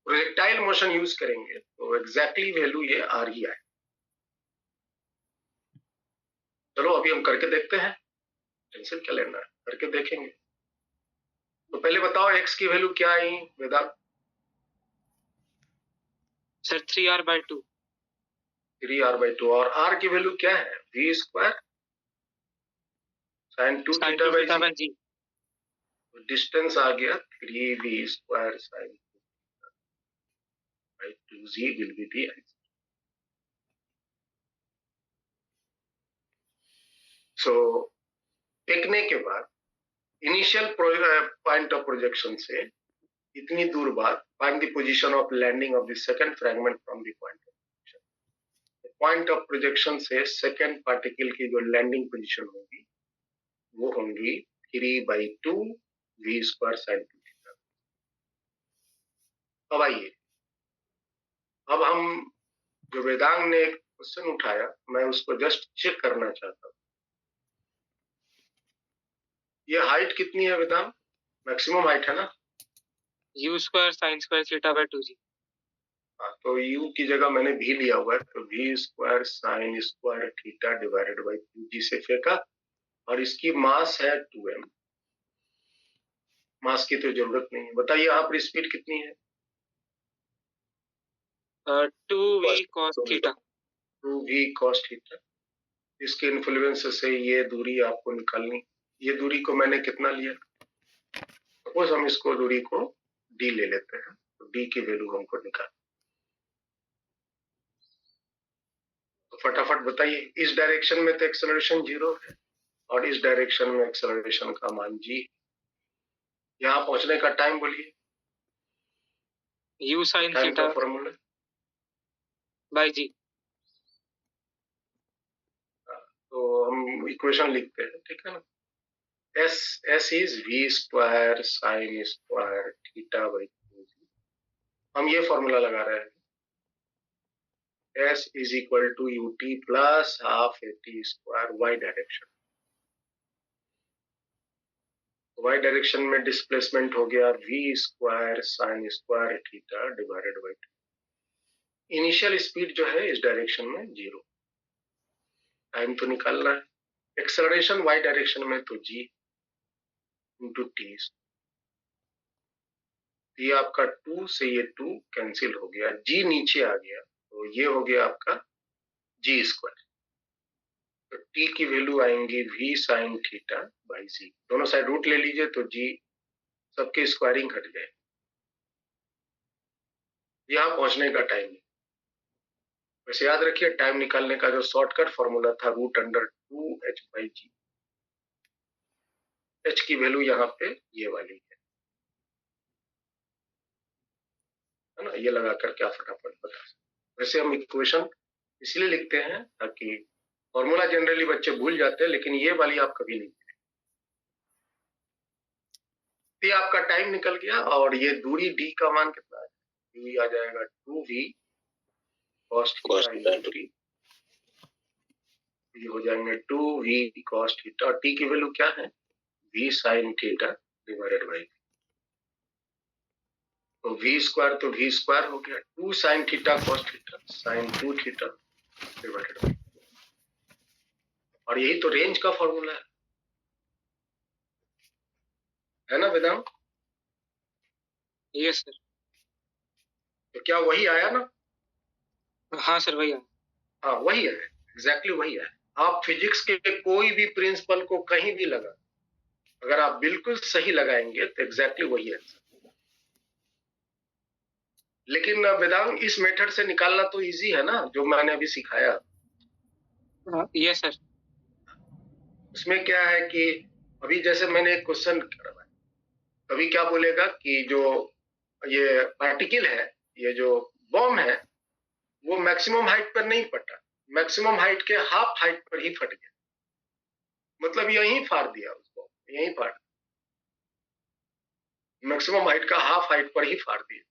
प्रोजेक्टाइल मोशन यूज करेंगे तो एग्जैक्टली वैल्यू ये r ही आए। चलो अभी हम करके देखते हैं, टेंशन क्या लेना है, करके देखेंगे। तो पहले बताओ x की वैल्यू क्या आई वेदांत? Sir 3r/2। 3r/2, और r की वैल्यू क्या है, v square sin 2 theta by g. G. Distance आ गया 3v square sin 2g will be the answer. So देखने के बाद इनिशियल पॉइंट ऑफ प्रोजेक्शन से इतनी दूर बाद find the position of landing of the second fragment from the point of projection. Point of projection से सेकंड पार्टिकल की जो लैंडिंग पोजीशन होगी वो होंगी 3/2 v स्क्वायर sin 2 थीटा। अब आइए, अब हम जो वेदांग ने क्वेश्चन उठाया, मैं उसको जस्ट चेक करना चाहता हूँ। ये हाइट कितनी है वेदांग, मैक्सिमम हाइट है ना? u square sine square theta by 2g। हाँ, तो u की जगह मैंने v लिया हुआ है, तो v square sine square theta divided by 2g से फेंका, और इसकी मास है 2m। मास की तो जरूरत नहीं है। बताइए यहाँ पर स्पीड कितनी है? 2v cos theta. 2v cos theta. इसके इन्फ्लुएंस से ये दूरी आपको निकालनी, ये दूरी को मैंने कितना लिया, सपोज हम इसको दूरी को d ले लेते हैं, तो d की वैल्यू हमको निकाल। तो फटाफट बताइए, इस डायरेक्शन में तो एक्सेलरेशन 0 है और इस डायरेक्शन में एक्सेलरेशन का मान g। यहाँ पहुंचने का टाइम बोलिए, u sin टाइम थीटा का फॉर्मूला। By g। तो हम इक्वेशन लिखते हैं, ठीक है ना। s is v square sine square theta by 2g। हम ये फॉर्मूला लगा रहे हैं, s is equal to ut plus half at square y direction. y direction में डिस्प्लेसमेंट हो गया v square sine square theta divided by 2। Initial speed जो है इस डायरेक्शन में 0, टाइम तो निकालना है। एक्सेलरेशन y डायरेक्शन में तो g इंटू टी। ये आपका 2 से ये 2 कैंसिल हो गया, g नीचे आ गया, तो ये हो गया आपका g स्क्वायर। तो t की वैल्यू आएंगी v साइन थीटा बाई जी। दोनों साइड रूट ले लीजिए तो g सबके स्क्वायरिंग हट गए। यहाँ पहुंचने का टाइम, वैसे याद रखिए टाइम निकालने का जो शॉर्टकट फॉर्मूला था √2h/g। h की वैल्यू यहाँ पे ये वाली है ना, ये लगा करके आप फटाफट बता सकते। वैसे हम इक्वेशन इसलिए लिखते हैं ताकि फॉर्मूला जनरली बच्चे भूल जाते हैं, लेकिन ये वाली आप कभी नहीं। ये आपका टाइम निकल गया और ये दूरी d का मान कितना है? d आ जाएगा 2v cos Cos theta theta into t। ये हो जाएंगे 2v cos थीटा और t की वैल्यू क्या है? v sin theta divided by, तो v स्क्वायर हो गया 2 sin theta cos theta sin 2 theta divided by, और यही तो रेंज का फॉर्मूला है ना वेदांत? Yes sir. तो क्या वही आया ना? हाँ सर भैया। हाँ वही है, एग्जैक्टली वही है। आप फिजिक्स के कोई भी प्रिंसिपल को कहीं भी लगा, अगर आप बिल्कुल सही लगाएंगे तो एग्जैक्टली वही है। लेकिन वेदांत इस मेथड से निकालना तो इजी है ना, जो मैंने अभी सिखाया। Yes sir. उसमें क्या है कि अभी जैसे मैंने एक क्वेश्चन करवाया, अभी क्या बोलेगा कि जो ये पार्टिकल है, ये जो बॉम्ब है, वो मैक्सिमम हाइट पर नहीं फटा, मैक्सिमम हाइट के हाफ हाइट पर ही फट गया, मतलब यहीं फाड़ दिया उसको, यहीं फाड़, मैक्सिमम हाइट का हाफ हाइट पर ही फाड़ दिया।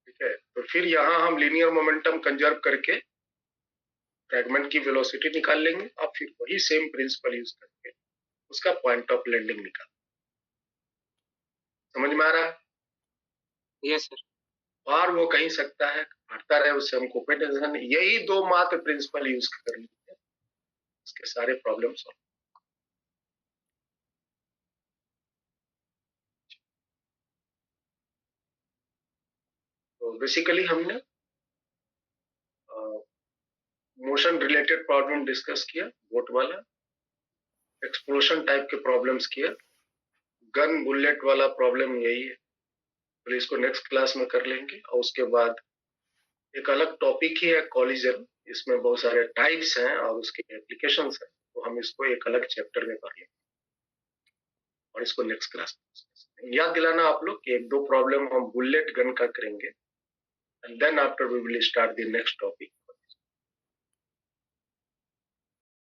ठीक है, तो फिर यहां हम लीनियर मोमेंटम कंजर्व करके फ्रैगमेंट की वेलोसिटी निकाल लेंगे और फिर वही सेम प्रिंसिपल यूज करके उसका पॉइंट ऑफ लैंडिंग निकाल। समझ में आ रहा है? Yes sir. और वो कहीं सकता है, हटता रहे, उससे हमको कोई टेंशन नहीं। यही दो मात्र प्रिंसिपल यूज कर लेते हैं, उसके सारे प्रॉब्लम सॉल्व। तो बेसिकली हमने मोशन रिलेटेड प्रॉब्लम डिस्कस किया, बोट वाला, एक्सप्लोशन टाइप के प्रॉब्लम्स किया, गन बुलेट वाला प्रॉब्लम यही है, तो इसको नेक्स्ट क्लास में कर लेंगे। और उसके बाद एक अलग टॉपिक ही है कॉलिजन, इसमें बहुत सारे टाइप्स हैं और उसके एप्लीकेशंस हैं, तो हम इसको एक अलग चैप्टर में कर लेंगे और इसको नेक्स्ट क्लास में याद दिलाना आप लोग कि एक दो प्रॉब्लम हम बुलेट गन का करेंगे, and then after we will start the next topic